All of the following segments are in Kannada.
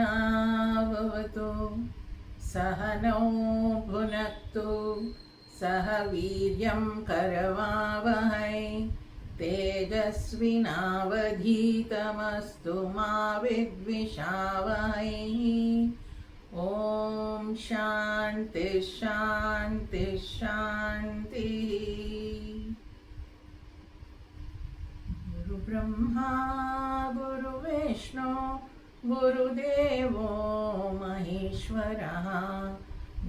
सहनाववतु सहनौ भुनक्तु सह वीर्यं करवावहै तेजस्विनावधीतमस्तु मा विद्विषावहै। ॐ शान्ति शान्ति शान्तिः। गुरुब्रह्मा गुरुविष्णु गुरुदेवो महेश्वरः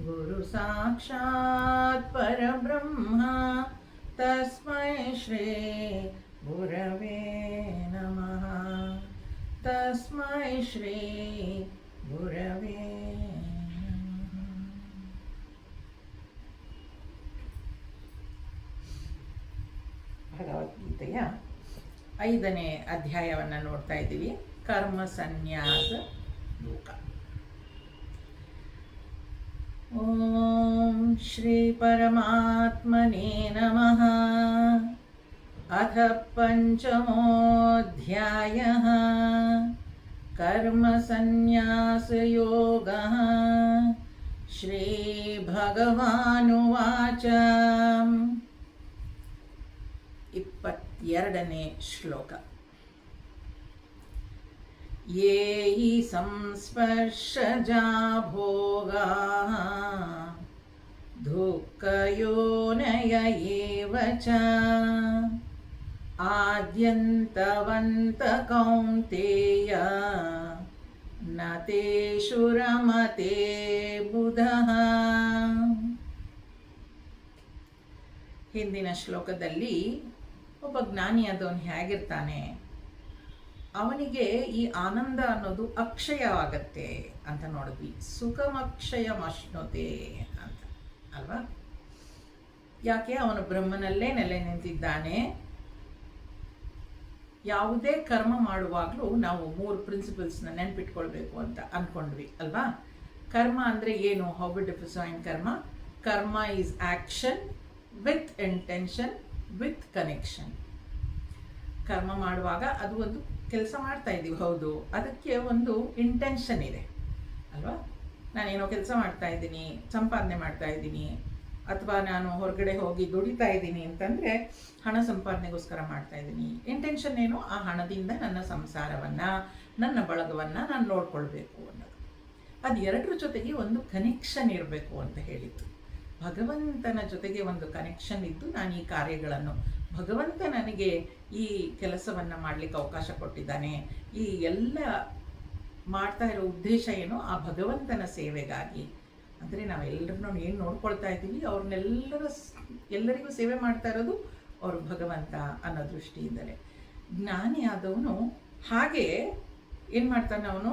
गुरुसाक्षात् परब्रह्म तस्मै श्री गुरवे नमः। तस्मै श्री गुरवे नमः। ಭಗವದ್ಗೀತೆಯ 5ನೇ ಅಧ್ಯಾಯವನ್ನು ನೋಡ್ತಾ ಇದ್ದೀವಿ. ಕರ್ಮ ಸನ್ಯಾಸ ಯೋಗ. ಓಂ ಶ್ರೀ ಪರಮಾತ್ಮನೇ ನಮಃ. ಅಥ ಪಂಚಮೋಧ್ಯಾಯಃ ಕರ್ಮ ಸನ್ಯಾಸ ಯೋಗಃ. ಶ್ರೀ ಭಗವಾನುವಾಚ. 22ನೇ ಶ್ಲೋಕ. ಯೇ ಹಿ ಸಂಸ್ಪರ್ಶಜಾ ಭೋಗಾಃ ದುಃಖಯೋನಯ ಏವ ಚ ಆದ್ಯಂತವಂತ ಕೌಂತೇಯ ನ ತೇಷು ರಮತೆ ಬುಧಃ. ಹಿಂದಿನ ಶ್ಲೋಕದಲ್ಲಿ ಒಬ್ಬ ಜ್ಞಾನಿಯಾದವನು ಹೇಗಿರ್ತಾನೆ, ಅವನಿಗೆ ಈ ಆನಂದ ಅನ್ನೋದು ಅಕ್ಷಯವಾಗತ್ತೆ ಅಂತ ನೋಡಿದ್ವಿ. ಸುಖಮಕ್ಷಯಮಶ್ನುತೆ ಅಂತ ಅಲ್ವಾ? ಯಾಕೆ? ಅವನು ಬ್ರಹ್ಮನಲ್ಲೇ ನೆಲೆ ನಿಂತಿದ್ದಾನೆ. ಯಾವುದೇ ಕರ್ಮ ಮಾಡುವಾಗಲೂ ನಾವು 3 ಪ್ರಿನ್ಸಿಪಲ್ಸ್ನ ನೆನ್ಪಿಟ್ಕೊಳ್ಬೇಕು ಅಂತ ಅಂದ್ಕೊಂಡ್ವಿ ಅಲ್ವಾ? ಕರ್ಮ ಅಂದರೆ ಏನು? ಹೌ ವಿ ಡಿಫೈನ್ ಕರ್ಮ? ಕರ್ಮ is action with intention with connection. ಕರ್ಮ ಮಾಡುವಾಗ ಅದು ಒಂದು ಕೆಲಸ ಮಾಡ್ತಾ ಇದ್ದೀವಿ, ಹೌದು, ಅದಕ್ಕೆ ಒಂದು ಇಂಟೆನ್ಷನ್ ಇದೆ ಅಲ್ವಾ? ನಾನೇನೋ ಕೆಲಸ ಮಾಡ್ತಾ ಇದ್ದೀನಿ, ಸಂಪಾದನೆ ಮಾಡ್ತಾ ಇದ್ದೀನಿ, ಅಥವಾ ನಾನು ಹೊರಗಡೆ ಹೋಗಿ ದುಡಿತಾ ಇದ್ದೀನಿ ಅಂತಂದರೆ ಹಣ ಸಂಪಾದನೆಗೋಸ್ಕರ ಮಾಡ್ತಾ ಇದ್ದೀನಿ. ಇಂಟೆನ್ಷನ್ ಏನು? ಆ ಹಣದಿಂದ ನನ್ನ ಸಂಸಾರವನ್ನು, ನನ್ನ ಬಳಗವನ್ನು ನಾನು ನೋಡ್ಕೊಳ್ಬೇಕು ಅನ್ನೋದು. ಅದು ಎರಡರ ಜೊತೆಗೆ ಒಂದು ಕನೆಕ್ಷನ್ ಇರಬೇಕು ಅಂತ ಹೇಳಿದ್ದು. ಭಗವಂತನ ಜೊತೆಗೆ ಒಂದು ಕನೆಕ್ಷನ್ ಇದ್ದು ನಾನು ಈ ಕಾರ್ಯಗಳನ್ನು, ಭಗವಂತ ನನಗೆ ಈ ಕೆಲಸವನ್ನು ಮಾಡಲಿಕ್ಕೆ ಅವಕಾಶ ಕೊಟ್ಟಿದ್ದಾನೆ, ಈ ಎಲ್ಲ ಮಾಡ್ತಾ ಇರೋ ಉದ್ದೇಶ ಏನು? ಆ ಭಗವಂತನ ಸೇವೆಗಾಗಿ. ಅಂದರೆ ನಾವೆಲ್ಲರನ್ನೂ ಏನು ನೋಡ್ಕೊಳ್ತಾ ಇದ್ದೀವಿ, ಎಲ್ಲರಿಗೂ ಸೇವೆ ಮಾಡ್ತಾ ಇರೋದು ಅವರು ಭಗವಂತ ಅನ್ನೋ ದೃಷ್ಟಿಯಿಂದಲೇ. ಜ್ಞಾನಿ ಆದವನು ಹಾಗೆ ಏನು ಮಾಡ್ತಾನೆ? ಅವನು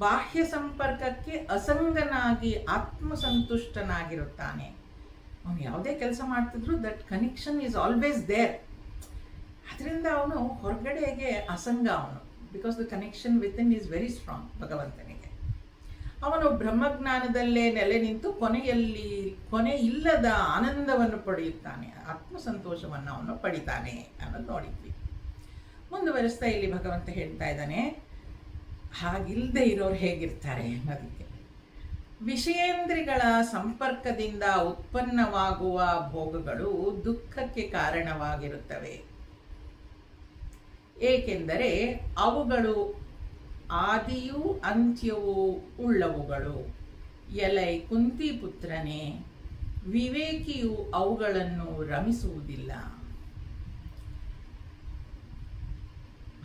ಬಾಹ್ಯ ಸಂಪರ್ಕಕ್ಕೆ ಅಸಂಗನಾಗಿ ಆತ್ಮಸಂತುಷ್ಟನಾಗಿರುತ್ತಾನೆ. ಅವನು ಯಾವುದೇ ಕೆಲಸ ಮಾಡ್ತಿದ್ರು that connection is always there. ಅದರಿಂದ ಅವನು ಹೊರಗಡೆಗೆ ಅಸಂಗ ಅವನು, because the connection with in is very strong ಭಗವಂತನಿಗೆ. ಅವನು ಬ್ರಹ್ಮಜ್ಞಾನದಲ್ಲೇ ನೆಲೆ ನಿಂತು ಕೊನೆ ಇಲ್ಲದ ಆನಂದವನ್ನು ಪಡೆಯುತ್ತಾನೆ, ಆತ್ಮಸಂತೋಷವನ್ನು ಅವನು ಪಡಿತಾನೆ ಅನ್ನೋದು ನೋಡಿದ್ವಿ. ಮುಂದುವರಿಸ್ತಾ ಇಲ್ಲಿ ಭಗವಂತ ಹೇಳ್ತಾ ಇದ್ದಾನೆ, ಹಾಗಿಲ್ಲದೆ ಇರೋರು ಹೇಗಿರ್ತಾರೆ ಅನ್ನೋದಕ್ಕೆ. ವಿಷಯೇಂದ್ರಿಗಳ ಸಂಪರ್ಕದಿಂದ ಉತ್ಪನ್ನವಾಗುವ ಭೋಗಗಳು ದುಃಖಕ್ಕೆ ಕಾರಣವಾಗಿರುತ್ತವೆ. ಏಕೆಂದರೆ ಅವುಗಳು ಆದಿಯೂ ಅಂತ್ಯವೂ ಉಳ್ಳವುಗಳು. ಎಲೈ ಕುಂತಿ ಪುತ್ರನೇ, ವಿವೇಕಿಯು ಅವುಗಳನ್ನು ರಮಿಸುವುದಿಲ್ಲ.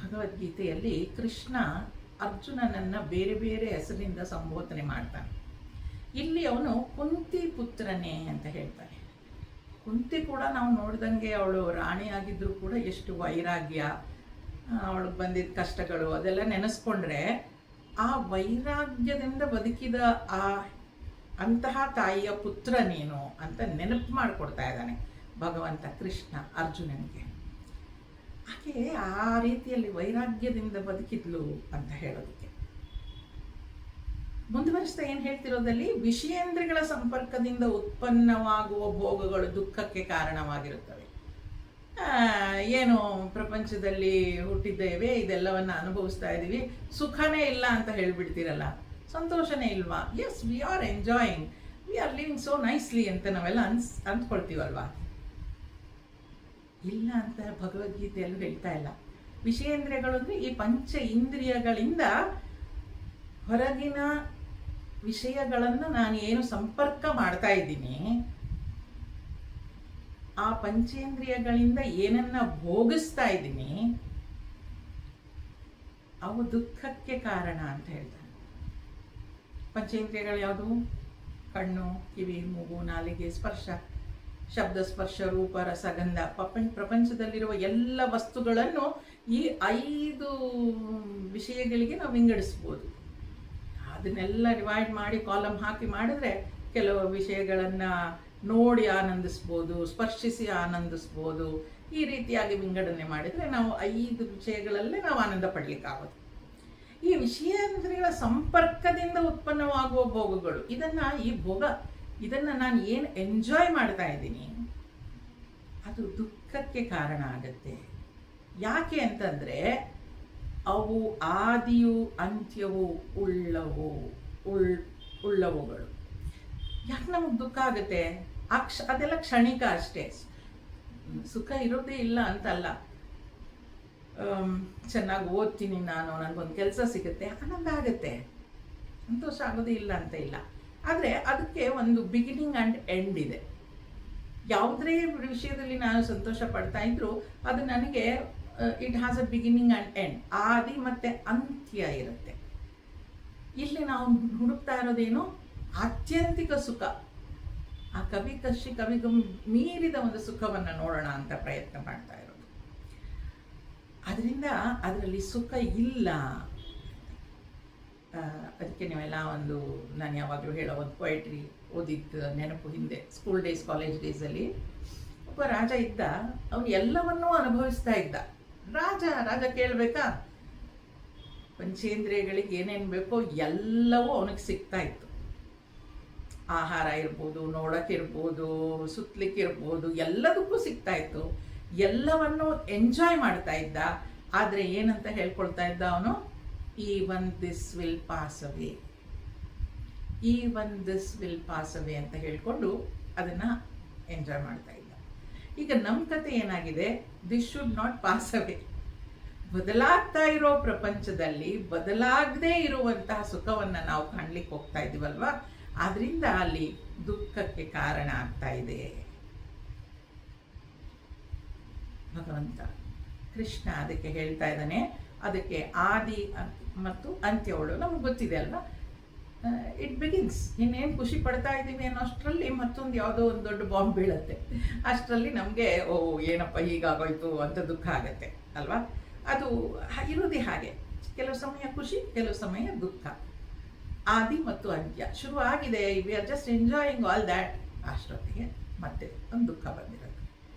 ಭಗವದ್ಗೀತೆಯಲ್ಲಿ ಕೃಷ್ಣ ಅರ್ಜುನನನ್ನು ಬೇರೆ ಬೇರೆ ಹೆಸರಿನಿಂದ ಸಂಬೋಧನೆ ಮಾಡ್ತಾನೆ. ಇಲ್ಲಿ ಅವನು ಕುಂತಿ ಪುತ್ರನೇ ಅಂತ ಹೇಳ್ತಾನೆ. ಕುಂತಿ ಕೂಡ ನಾವು ನೋಡ್ದಂಗೆ ಅವಳು ರಾಣಿ ಆಗಿದ್ರೂ ಕೂಡ ಎಷ್ಟು ವೈರಾಗ್ಯ, ಅವಳಿಗೆ ಬಂದಿದ್ದ ಕಷ್ಟಗಳು ಅದೆಲ್ಲ ನೆನೆಸ್ಕೊಂಡ್ರೆ ಆ ವೈರಾಗ್ಯದಿಂದ ಬದುಕಿದ ಅಂತಹ ತಾಯಿಯ ಪುತ್ರ ನೀನು ಅಂತ ನೆನಪು ಮಾಡಿಕೊಡ್ತಾ ಇದ್ದಾನೆ ಭಗವಂತ ಕೃಷ್ಣ ಅರ್ಜುನನಿಗೆ. ಆಕೆ ಆ ರೀತಿಯಲ್ಲಿ ವೈರಾಗ್ಯದಿಂದ ಬದುಕಿದ್ಲು ಅಂತ ಹೇಳೋದಕ್ಕೆ. ಮುಂದುವರಿಸ್ತಾ ಏನು ಹೇಳ್ತಿರೋದಲ್ಲಿ, ವಿಷಯೇಂದ್ರಿಯಗಳ ಸಂಪರ್ಕದಿಂದ ಉತ್ಪನ್ನವಾಗುವ ಭೋಗಗಳು ದುಃಖಕ್ಕೆ ಕಾರಣವಾಗಿರುತ್ತವೆ. ಏನು ಪ್ರಪಂಚದಲ್ಲಿ ಹುಟ್ಟಿದ್ದೇವೆ, ಇದೆಲ್ಲವನ್ನು ಅನುಭವಿಸ್ತಾ ಇದ್ದೀವಿ, ಸುಖನೇ ಇಲ್ಲ ಅಂತ ಹೇಳಿಬಿಡ್ತೀರಲ್ಲ, ಸಂತೋಷನೇ ಇಲ್ವಾ? Yes, we are enjoying, we are living so nicely ಅಂತ ನಾವೆಲ್ಲ ಅಂದ್ಕೊಳ್ತೀವಲ್ವಾ? ಇಲ್ಲ ಅಂತ ಭಗವದ್ಗೀತೆಯಲ್ಲೂ ಹೇಳ್ತಾ ಇಲ್ಲ. ವಿಷಯೇಂದ್ರಿಯಗಳು ಅಂದರೆ ಈ ಪಂಚ ಇಂದ್ರಿಯಗಳಿಂದ ಹೊರಗಿನ ವಿಷಯಗಳನ್ನು ನಾನು ಏನು ಸಂಪರ್ಕ ಮಾಡ್ತಾ ಇದ್ದೀನಿ, ಆ ಪಂಚೇಂದ್ರಿಯಗಳಿಂದ ಏನನ್ನ ಭೋಗಿಸ್ತಾ ಇದ್ದೀನಿ, ಅವು ದುಃಖಕ್ಕೆ ಕಾರಣ ಅಂತ ಹೇಳ್ತಾರೆ. ಪಂಚೇಂದ್ರಿಯಗಳು ಯಾವುದು? ಕಣ್ಣು, ಕಿವಿ, ಮೂಗು, ನಾಲಿಗೆ, ಸ್ಪರ್ಶ, ಶಬ್ದ, ಸ್ಪರ್ಶ, ರೂಪ, ರಸ, ಗಂಧ. ಪ್ರಪಂಚದಲ್ಲಿರುವ ಎಲ್ಲ ವಸ್ತುಗಳನ್ನು ಈ 5 ವಿಷಯಗಳಿಗೆ ನಾವು ವಿಂಗಡಿಸ್ಬೋದು. ಅದನ್ನೆಲ್ಲ ಡಿವೈಡ್ ಮಾಡಿ ಕಾಲಮ್ ಹಾಕಿ ಮಾಡಿದ್ರೆ ಕೆಲವು ವಿಷಯಗಳನ್ನು ನೋಡಿ ಆನಂದಿಸ್ಬೋದು, ಸ್ಪರ್ಶಿಸಿ ಆನಂದಿಸ್ಬೋದು. ಈ ರೀತಿಯಾಗಿ ವಿಂಗಡಣೆ ಮಾಡಿದರೆ ನಾವು 5 ವಿಷಯಗಳಲ್ಲೇ ನಾವು ಆನಂದ ಪಡಲಿಕ್ಕಾಗೋದು. ಈ ವಿಷಯೇಂದ್ರಿಯಗಳ ಸಂಪರ್ಕದಿಂದ ಉತ್ಪನ್ನವಾಗುವ ಭೋಗಗಳು, ಈ ಭೋಗ ಇದನ್ನು ನಾನು ಏನು ಎಂಜಾಯ್ ಮಾಡ್ತಾ ಇದ್ದೀನಿ, ಅದು ದುಃಖಕ್ಕೆ ಕಾರಣ ಆಗುತ್ತೆ. ಯಾಕೆ ಅಂತಂದರೆ ಅವು ಆದಿಯು ಅಂತ್ಯವು ಉಳ್ಳವುಗಳು. ಯಾಕೆ ನಮಗೆ ದುಃಖ ಆಗುತ್ತೆ? ಅದೆಲ್ಲ ಕ್ಷಣಿಕ ಅಷ್ಟೇ. ಸುಖ ಇರೋದೇ ಇಲ್ಲ ಅಂತಲ್ಲ. ಚೆನ್ನಾಗಿ ಓದ್ತೀನಿ ನಾನು, ನನಗೊಂದು ಕೆಲಸ ಸಿಗುತ್ತೆ, ಆನಂದ ಆಗುತ್ತೆ, ಸಂತೋಷ ಆಗೋದೇ ಇಲ್ಲ ಅಂತ ಇಲ್ಲ. ಆದರೆ ಅದಕ್ಕೆ ಒಂದು ಬಿಗಿನಿಂಗ್ ಆ್ಯಂಡ್ ಎಂಡ್ ಇದೆ. ಯಾವುದೇ ವಿಷಯದಲ್ಲಿ ನಾನು ಸಂತೋಷ ಪಡ್ತಾ ಇದ್ರು ಅದು ನನಗೆ it has a beginning and end, ಆದಿ ಮತ್ತು ಅಂತ್ಯ ಇರುತ್ತೆ. ಇಲ್ಲಿ ನಾವು ಹುಡುಕ್ತಾ ಇರೋದೇನು? ಆತ್ಯಂತಿಕ ಸುಖ. ಆ ಕವಿಗೂ ಮೀರಿದ ಒಂದು ಸುಖವನ್ನು ನೋಡೋಣ ಅಂತ ಪ್ರಯತ್ನ ಮಾಡ್ತಾ ಇರೋದು. ಅದರಿಂದ ಅದರಲ್ಲಿ ಸುಖ ಇಲ್ಲ. ಅದಕ್ಕೆ ನೀವೆಲ್ಲ ನಾನು ಯಾವಾಗಲೂ ಹೇಳೋ ಒಂದು ಪೊಯೆಟ್ರಿ ಓದಿದ್ದು ನೆನಪು. ಹಿಂದೆ ಸ್ಕೂಲ್ ಡೇಸ್, ಕಾಲೇಜ್ ಡೇಸಲ್ಲಿ ಒಬ್ಬ ರಾಜ ಇದ್ದ. ಅವನು ಎಲ್ಲವನ್ನೂ ಅನುಭವಿಸ್ತಾ ಇದ್ದ. ರಾಜ ಕೇಳಬೇಕಾ? ಪಂಚೇಂದ್ರಿಯಗಳಿಗೆ ಏನೇನು ಬೇಕೋ ಎಲ್ಲವೂ ಅವನಿಗೆ ಸಿಗ್ತಾ ಇತ್ತು. ಆಹಾರ ಇರ್ಬೋದು, ನೋಡೋಕ್ಕಿರ್ಬೋದು, ಸುತ್ತಲಿಕ್ಕಿರ್ಬೋದು, ಎಲ್ಲದಕ್ಕೂ ಸಿಗ್ತಾ ಇತ್ತು. ಎಲ್ಲವನ್ನೂ ಎಂಜಾಯ್ ಮಾಡ್ತಾ ಇದ್ದ. ಆದರೆ ಏನಂತ ಹೇಳ್ಕೊಳ್ತಾ ಇದ್ದ ಅವನು? Even this will pass away, even this will pass ಅವೇ ಅಂತ ಹೇಳ್ಕೊಂಡು ಅದನ್ನು ಎಂಜಾಯ್ ಮಾಡ್ತಾ ಇದ್ದ. ಈಗ ನಮ್ಮ ಕತೆ ಏನಾಗಿದೆ? ದಿಸ್ ಶುಡ್ ನಾಟ್ ಪಾಸ್ ಅವೇ. ಬದಲಾಗ್ತಾ ಇರೋ ಪ್ರಪಂಚದಲ್ಲಿ ಬದಲಾಗದೇ ಇರುವಂತಹ ಸುಖವನ್ನು ನಾವು ಕಾಣ್ಲಿಕ್ಕೆ ಹೋಗ್ತಾ ಇದ್ದೀವಲ್ವಾ? ಆದ್ರಿಂದ ಅಲ್ಲಿ ದುಃಖಕ್ಕೆ ಕಾರಣ ಆಗ್ತಾ ಇದೆ. ಭಗವಂತ ಕೃಷ್ಣ ಅದಕ್ಕೆ ಹೇಳ್ತಾ ಇದ್ದಾನೆ. ಅದಕ್ಕೆ ಆದಿ ಮತ್ತು ಅಂತ್ಯಗಳು ನಮ್ಗೆ ಗೊತ್ತಿದೆ ಅಲ್ವಾ? It begins. ಇನ್ನೇನು ಖುಷಿ ಪಡ್ತಾ ಇದ್ದೀವಿ ಅನ್ನೋಷ್ಟರಲ್ಲಿ ಮತ್ತೊಂದು ಯಾವುದೋ ಒಂದು ದೊಡ್ಡ ಬಾಂಬ್ ಬೀಳುತ್ತೆ. ಅಷ್ಟರಲ್ಲಿ ನಮಗೆ ಏನಪ್ಪ ಹೀಗಾಗೋಯ್ತು ಅಂತ ದುಃಖ ಆಗತ್ತೆ ಅಲ್ವಾ? ಅದು ಇರೋದೇ ಹಾಗೆ. ಕೆಲವು ಸಮಯ ಖುಷಿ, ಕೆಲವು ಸಮಯ ದುಃಖ. ಆದಿ ಮತ್ತು ಅಂತ್ಯ ಶುರು ಆಗಿದೆ, we are just enjoying all that. ಅಷ್ಟೊತ್ತಿಗೆ ಮತ್ತೆ ಒಂದು ದುಃಖ ಬಂದಿರುತ್ತೆ.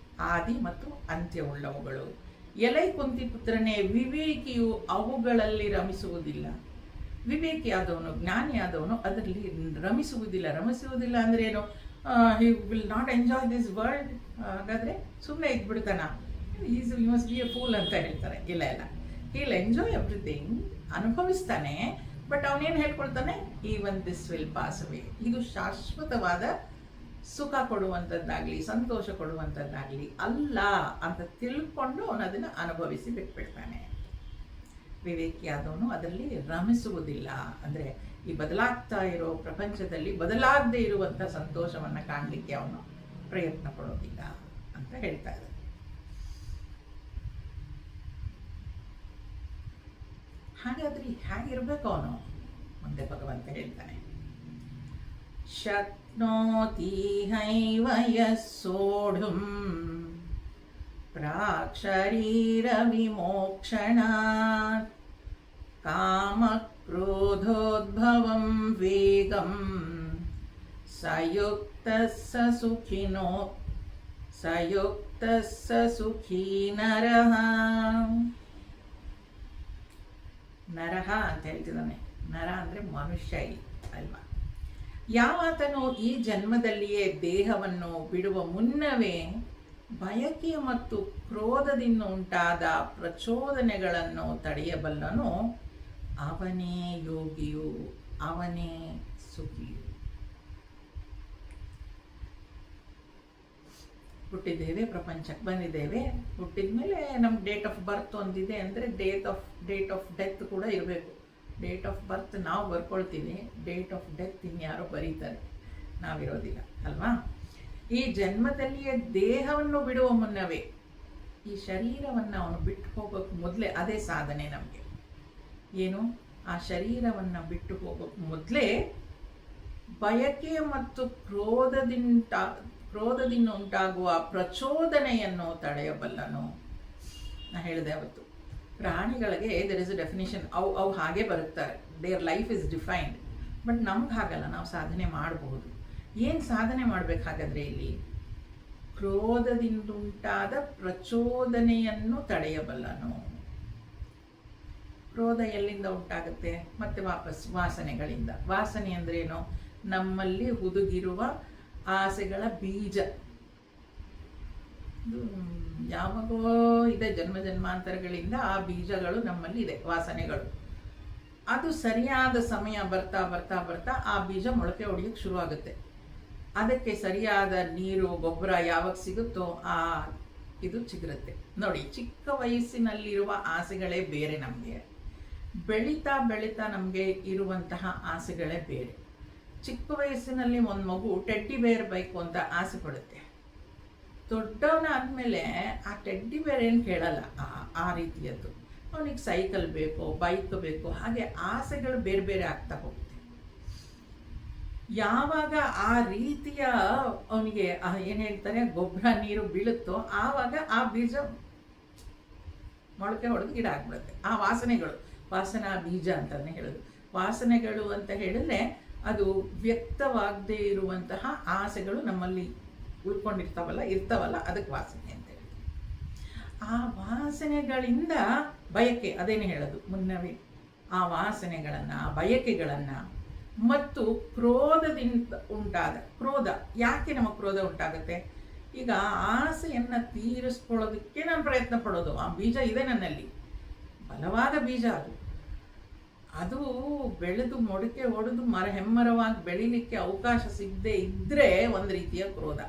ಆದಿ ಮತ್ತು ಅಂತ್ಯ ಉಳ್ಳವುಗಳು. ಎಲೈ ಕುಂತಿ ಪುತ್ರನೇ, ವಿವೇಕಿಯು ಅವುಗಳಲ್ಲಿ ರಮಿಸುವುದಿಲ್ಲ. ವಿವೇಕಿಯಾದವನು, ಜ್ಞಾನಿಯಾದವನು ಅದರಲ್ಲಿ ರಮಿಸುವುದಿಲ್ಲ. ರಮಿಸುವುದಿಲ್ಲ ಅಂದರೆ ಏನು? He will not enjoy this world. ಹಾಗಾದರೆ ಸುಮ್ಮನೆ ಇದ್ಬಿಡ್ತಾನ? You must be a fool ಅಂತ ಹೇಳ್ತಾರೆ. ಇಲ್ಲ, ಹಿ ವಿಲ್ ಎಂಜಾಯ್ ಎವ್ರಿಥಿಂಗ್, ಅನುಭವಿಸ್ತಾನೆ. ಬಟ್ ಅವನೇನು ಹೇಳ್ಕೊಳ್ತಾನೆ? Even this will pass away. ಇದು ಶಾಶ್ವತವಾದ ಸುಖ ಕೊಡುವಂಥದ್ದಾಗಲಿ ಸಂತೋಷ ಕೊಡುವಂಥದ್ದಾಗಲಿ ಅಲ್ಲ ಅಂತ ತಿಳ್ಕೊಂಡು ಅವನು ಅದನ್ನು ಅನುಭವಿಸಿ ಬಿಟ್ಬಿಡ್ತಾನೆ. ವಿವೇಕಿಯಾದವನು ಅದರಲ್ಲಿ ರಮಿಸುವುದಿಲ್ಲ. ಅಂದರೆ ಈ ಬದಲಾಗ್ತಾ ಇರೋ ಪ್ರಪಂಚದಲ್ಲಿ ಬದಲಾಗದೇ ಇರುವಂಥ ಸಂತೋಷವನ್ನು ಕಾಣಲಿಕ್ಕೆ ಅವನು ಪ್ರಯತ್ನ ಪಡೋದಿಲ್ಲ ಅಂತ ಹೇಳ್ತಾ ಇದ್ದಾನೆ. ಹಾಗಾದ್ರೆ ಹೇಗಿರ್ಬೇಕು ಅವನು? ಮುಂದೆ ಭಗವಂತ ಹೇಳ್ತಾನೆ, ಶಕ್ನೋತಿ ಹೈವ ಯಸ್ಸೋಢುಂ ಪ್ರಾಕ್ ಶರೀರ ವಿಮೋಕ್ಷಣಾತ್ ಕಾಮಕ್ರೋಧೋದ್ಭವಂ ವೇಗಂ ಸಯುಕ್ತಸ್ಸ ಸುಖೀ ನರಃ. ನರಹ ಅಂತ ಹೇಳ್ತಿದ್ದಾನೆ. ನರ ಅಂದರೆ ಮನುಷ್ಯ ಅಲ್ವಾ? ಯಾವಾತನು ಈ ಜನ್ಮದಲ್ಲಿಯೇ ದೇಹವನ್ನು ಬಿಡುವ ಮುನ್ನವೇ ಬಯಕೆ ಮತ್ತು ಕ್ರೋಧದಿಂದ ಉಂಟಾದ ಪ್ರಚೋದನೆಗಳನ್ನು ತಡೆಯಬಲ್ಲನು. ಅವನೇ ಯೋಗಿಯು, ಅವನೇ ಸುಖಿಯು. ಹುಟ್ಟಿದ್ದೇವೆ, ಪ್ರಪಂಚಕ್ಕೆ ಬಂದಿದ್ದೇವೆ. ಹುಟ್ಟಿದ ಮೇಲೆ ನಮ್ಗೆ ಡೇಟ್ ಆಫ್ ಬರ್ತ್ ಒಂದಿದೆ ಅಂದರೆ ಡೇಟ್ ಆಫ್ ಡೆತ್ ಕೂಡ ಇರಬೇಕು. ಡೇಟ್ ಆಫ್ ಬರ್ತ್ ನಾವು ಬರ್ಕೊಳ್ತೀವಿ, ಡೇಟ್ ಆಫ್ ಡೆತ್ ಇನ್ಯಾರೋ ಬರೀತಾರೆ, ನಾವಿರೋದಿಲ್ಲ ಅಲ್ವಾ. ಈ ಜನ್ಮದಲ್ಲಿಯೇ ದೇಹವನ್ನು ಬಿಡುವ ಮುನ್ನವೇ, ಈ ಶರೀರವನ್ನು ಅವನು ಬಿಟ್ಟು ಹೋಗೋಕ್ಕೆ ಮೊದಲೇ, ಅದೇ ಸಾಧನೆ ನಮಗೆ. ಏನು, ಆ ಶರೀರವನ್ನು ಬಿಟ್ಟು ಹೋಗೋಕ್ಕೆ ಮೊದಲೇ ಬಯಕೆ ಮತ್ತು ಕ್ರೋಧದಿಂದ ಉಂಟಾಗುವ ಪ್ರಚೋದನೆಯನ್ನು ತಡೆಯಬಲ್ಲನು. ನಾ ಹೇಳಿದೆ ಅವತ್ತು, ಪ್ರಾಣಿಗಳಿಗೆ ದರ್ ಇಸ್ ಅ ಡೆಫಿನೇಷನ್. ಅವು ಹಾಗೆ ಬರುತ್ತಾರೆ, their life is defined. But ನಮ್ಗೆ ಹಾಗಲ್ಲ, ನಾವು ಸಾಧನೆ ಮಾಡಬಹುದು. ಏನು ಸಾಧನೆ ಮಾಡಬೇಕಾಗಾದ್ರೆ ಇಲ್ಲಿ ಕ್ರೋಧದಿಂದುಂಟಾದ ಪ್ರಚೋದನೆಯನ್ನು ತಡೆಯಬಲ್ಲನು. ಕ್ರೋಧ ಎಲ್ಲಿಂದ ಉಂಟಾಗುತ್ತೆ? ಮತ್ತೆ ವಾಪಸ್ ವಾಸನೆಗಳಿಂದ. ವಾಸನೆ ಅಂದ್ರೆ ಏನು? ನಮ್ಮಲ್ಲಿ ಹುದುಗಿರುವ ಆಸೆಗಳ ಬೀಜ. ಯಾವಾಗೋ ಇದೆ, ಜನ್ಮ ಜನ್ಮಾಂತರಗಳಿಂದ ಆ ಬೀಜಗಳು ನಮ್ಮಲ್ಲಿ ಇದೆ, ವಾಸನೆಗಳು. ಅದು ಸರಿಯಾದ ಸಮಯ ಬರ್ತಾ ಬರ್ತಾ ಬರ್ತಾ ಆ ಬೀಜ ಮೊಳಕೆ ಹೊಡೆಯೋಕ್ಕೆ ಶುರುವಾಗುತ್ತೆ. ಅದಕ್ಕೆ ಸರಿಯಾದ ನೀರು, ಗೊಬ್ಬರ ಯಾವಾಗ ಸಿಗುತ್ತೋ ಆ ಇದು ಚಿಗುರುತ್ತೆ. ನೋಡಿ, ಚಿಕ್ಕ ವಯಸ್ಸಿನಲ್ಲಿರುವ ಆಸೆಗಳೇ ಬೇರೆ ನಮಗೆ. ಬೆಳೀತಾ ಬೆಳೀತಾ ನಮಗೆ ಇರುವಂತಹ ಆಸೆಗಳೇ ಬೇರೆ. ಚಿಕ್ಕ ವಯಸ್ಸಿನಲ್ಲಿ ಒಂದು ಮಗು ಟೆಡ್ಡಿ ಬೇರ್ ಬೇಕು ಅಂತ ಆಸೆ ಪಡುತ್ತೆ. ದೊಡ್ಡವನ ಆದಮೇಲೆ ಆ ಟೆಡ್ಡಿ ಬೇರ್ ಏನು ಕೇಳಲ್ಲ, ಆ ರೀತಿಯದ್ದು. ಅವನಿಗೆ ಸೈಕಲ್ ಬೇಕು, ಬೈಕ್ ಬೇಕು, ಹಾಗೆ ಆಸೆಗಳು ಬೇರೆ ಬೇರೆ ಆಗ್ತಾ ಹೋಗುತ್ತೆ. ಯಾವಾಗ ಆ ರೀತಿಯ ಅವನಿಗೆ ಏನು ಹೇಳ್ತಾರೆ, ಗೊಬ್ಬರ ನೀರು ಬೀಳುತ್ತೋ ಆವಾಗ ಆ ಬೀಜ ಮೊಳಕೆ ಹೊಡೆದು ಗಿಡ ಆಗ್ಬಿಡುತ್ತೆ. ಆ ವಾಸನೆಗಳು, ವಾಸನಾ ಬೀಜ ಅಂತಾನೆ ಹೇಳೋದು. ವಾಸನೆಗಳು ಅಂತ ಹೇಳಿದ್ರೆ ಅದು ವ್ಯಕ್ತವಾಗದೇ ಇರುವಂತಹ ಆಸೆಗಳು ನಮ್ಮಲ್ಲಿ ಇರ್ತಾವಲ್ಲ, ಅದಕ್ಕೆ ವಾಸನೆ ಅಂತ ಹೇಳಿ. ಆ ವಾಸನೆಗಳಿಂದ ಬಯಕೆ, ಅದೇನೇ ಹೇಳೋದು ಮುನ್ನವೇ, ಆ ವಾಸನೆಗಳನ್ನು, ಆ ಬಯಕೆಗಳನ್ನು ಮತ್ತು ಕ್ರೋಧದಿಂದ ಉಂಟಾದ ಕ್ರೋಧ. ಯಾಕೆ ನಮಗೆ ಕ್ರೋಧ ಉಂಟಾಗುತ್ತೆ? ಈಗ ಆಸೆಯನ್ನು ತೀರಿಸ್ಕೊಳ್ಳೋದಕ್ಕೆ ನಾನು ಪ್ರಯತ್ನ ಪಡೋದು. ಆ ಬೀಜ ಇದೆ ನನ್ನಲ್ಲಿ, ಬಲವಾದ ಬೀಜ. ಅದು ಬೆಳೆದು ಮೊಳಕೆ ಹೊಡೆದು ಹೆಮ್ಮರವಾಗಿ ಬೆಳಿಲಿಕ್ಕೆ ಅವಕಾಶ ಸಿಗದೆ ಇದ್ದರೆ ಒಂದು ರೀತಿಯ ಕ್ರೋಧ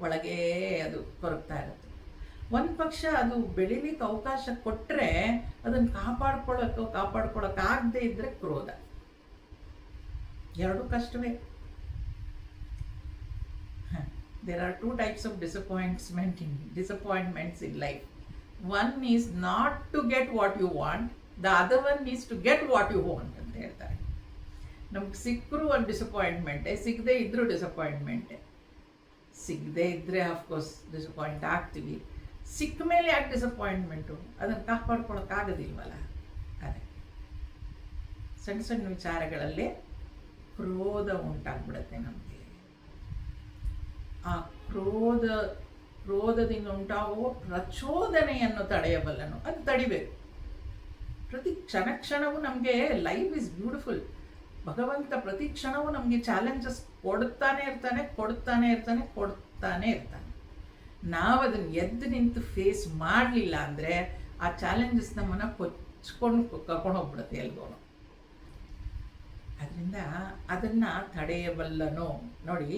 ಒಳಗೆ ಅದು ಕೊರಗ್ತಾ ಇರುತ್ತೆ. ಒಂದು ಪಕ್ಷ ಅದು ಬೆಳಿಲಿಕ್ಕೆ ಅವಕಾಶ ಕೊಟ್ಟರೆ ಅದನ್ನು ಕಾಪಾಡ್ಕೊಳ್ಳೋಕ್ಕಾಗದೇ ಇದ್ದರೆ ಕ್ರೋಧ. ಎರಡು ಕಷ್ಟವೇ. There are two types of disappointments in life. One is not to get what you want, the other one is to get what you want ಅಂತ ಹೇಳ್ತಾರೆ. ನಮ್ಗೆ ಸಿಕ್ಕರೂ ಒಂದು ಡಿಸಪಾಯಿಂಟ್ಮೆಂಟೇ, ಸಿಗದೆ ಇದ್ರೂ ಡಿಸಪಾಯಿಂಟ್ಮೆಂಟೇ. ಸಿಗದೆ ಇದ್ದರೆ ಆಫ್ಕೋರ್ಸ್ ಡಿಸಪಾಯಿಂಟ್ ಆಗ್ತೀವಿ, ಸಿಕ್ಕ ಮೇಲೆ ಯಾಕೆ ಡಿಸಪಾಯಿಂಟ್ಮೆಂಟು? ಅದನ್ನು ಕಾಪಾಡ್ಕೊಳಕ್ಕಾಗೋದಿಲ್ವಲ್ಲ. ಅದೇ ಸಣ್ಣ ಸಣ್ಣ ವಿಚಾರಗಳಲ್ಲೇ ಕ್ರೋಧ ಉಂಟಾಗ್ಬಿಡುತ್ತೆ ನಮಗೆ. ಆ ಕ್ರೋಧದಿಂದ ಉಂಟಾಗುವ ಪ್ರಚೋದನೆಯನ್ನು ತಡೆಯಬಲ್ಲನು. ಅದು ತಡಿಬೇಕು. ಪ್ರತಿ ಕ್ಷಣವೂ ನಮಗೆ ಲೈಫ್ ಇಸ್ ಬ್ಯೂಟಿಫುಲ್. ಭಗವಂತ ಪ್ರತಿ ಕ್ಷಣವೂ ನಮಗೆ ಚಾಲೆಂಜಸ್ ಕೊಡ್ತಾನೆ ಇರ್ತಾನೆ. ನಾವು ಅದನ್ನು ಎದ್ದು ನಿಂತು ಫೇಸ್ ಮಾಡಲಿಲ್ಲ ಅಂದರೆ ಆ ಚಾಲೆಂಜಸ್ ನಮ್ಮನ್ನು ಕರ್ಕೊಂಡು ಹೋಗ್ಬಿಡುತ್ತೆ ಎಲ್ಗೋ. ಅದರಿಂದ ಅದನ್ನು ತಡೆಯಬಲ್ಲನು. ನೋಡಿ,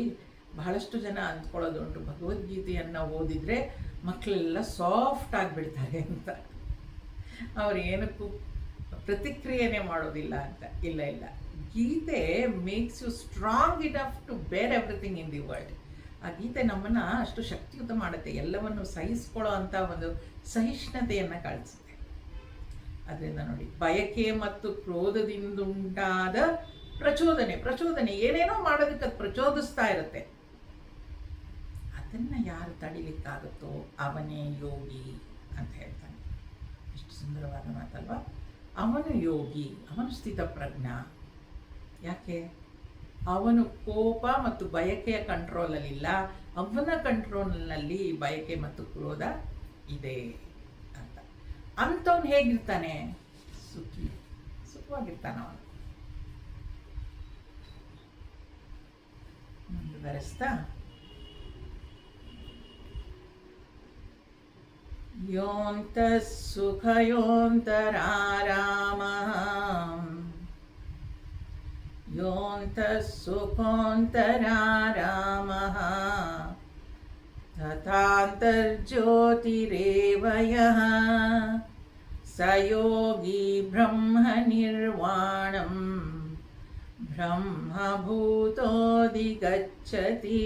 ಬಹಳಷ್ಟು ಜನ ಅಂದ್ಕೊಳ್ಳೋದುಂಟು, ಭಗವದ್ಗೀತೆಯನ್ನು ಓದಿದರೆ ಮಕ್ಕಳೆಲ್ಲ ಸಾಫ್ಟ್ ಆಗಿಬಿಡ್ತಾರೆ ಅಂತ. ಅವ್ರು ಏನಕ್ಕೂ ಪ್ರತಿಕ್ರಿಯೆನೇ ಮಾಡೋದಿಲ್ಲ ಅಂತ. ಇಲ್ಲ, Gita makes you strong enough to bear everything in the world. ಆ ಗೀತೆ ನಮ್ಮನ್ನು ಅಷ್ಟು ಶಕ್ತಿಯುತ ಮಾಡುತ್ತೆ, ಎಲ್ಲವನ್ನು ಸಹಿಸ್ಕೊಳ್ಳೋ ಅಂಥ ಒಂದು ಸಹಿಷ್ಣುತೆಯನ್ನು ಕಳಿಸುತ್ತೆ. ಅದರಿಂದ ನೋಡಿ, ಬಯಕೆ ಮತ್ತು ಕ್ರೋಧದಿಂದುಂಟಾದ ಪ್ರಚೋದನೆ ಏನೇನೋ ಮಾಡೋದಕ್ಕೆ ಅದು ಪ್ರಚೋದಿಸ್ತಾ ಇರುತ್ತೆ. ಅದನ್ನು ಯಾರು ತಡಿಲಿಕ್ಕಾಗುತ್ತೋ ಅವನೇ ಯೋಗಿ ಅಂತ ಹೇಳ್ತಾನೆ. ಎಷ್ಟು ಸುಂದರವಾದ ಮಾತಲ್ವಾ? ಅವನು ಯೋಗಿ, ಅವನು ಸ್ಥಿತಪ್ರಜ್ಞ. ಯಾಕೆ? ಅವನು ಕೋಪ ಮತ್ತು ಬಯಕೆಯ ಕಂಟ್ರೋಲಲ್ಲಿಲ್ಲ, ಅವನ ಕಂಟ್ರೋಲ್ನಲ್ಲಿ ಬಯಕೆ ಮತ್ತು ಕ್ರೋಧ ಇದೆ ಅಂತ. ಅಂಥವ್ನು ಹೇಗಿರ್ತಾನೆ? ಸುಖವಾಗಿರ್ತಾನೆ ಅವನು. ಮುಂದುವರೆಸ್ತಾ ಯೋಂತಃ ಸುಖಯೋಂತರಾರಾಮಃ ಯೋಂತಃ ಸುಖೋಂತರಾರಾಮಃ ತಥಾಂತರ್ಜ್ಯೋತಿರೇವ ಯಃ ಸ ಯೋಗಿ ಬ್ರಹ್ಮನಿರ್ವಾಣಂ ಬ್ರಹ್ಮಭೂತೋಧಿಗಚ್ಚತಿ.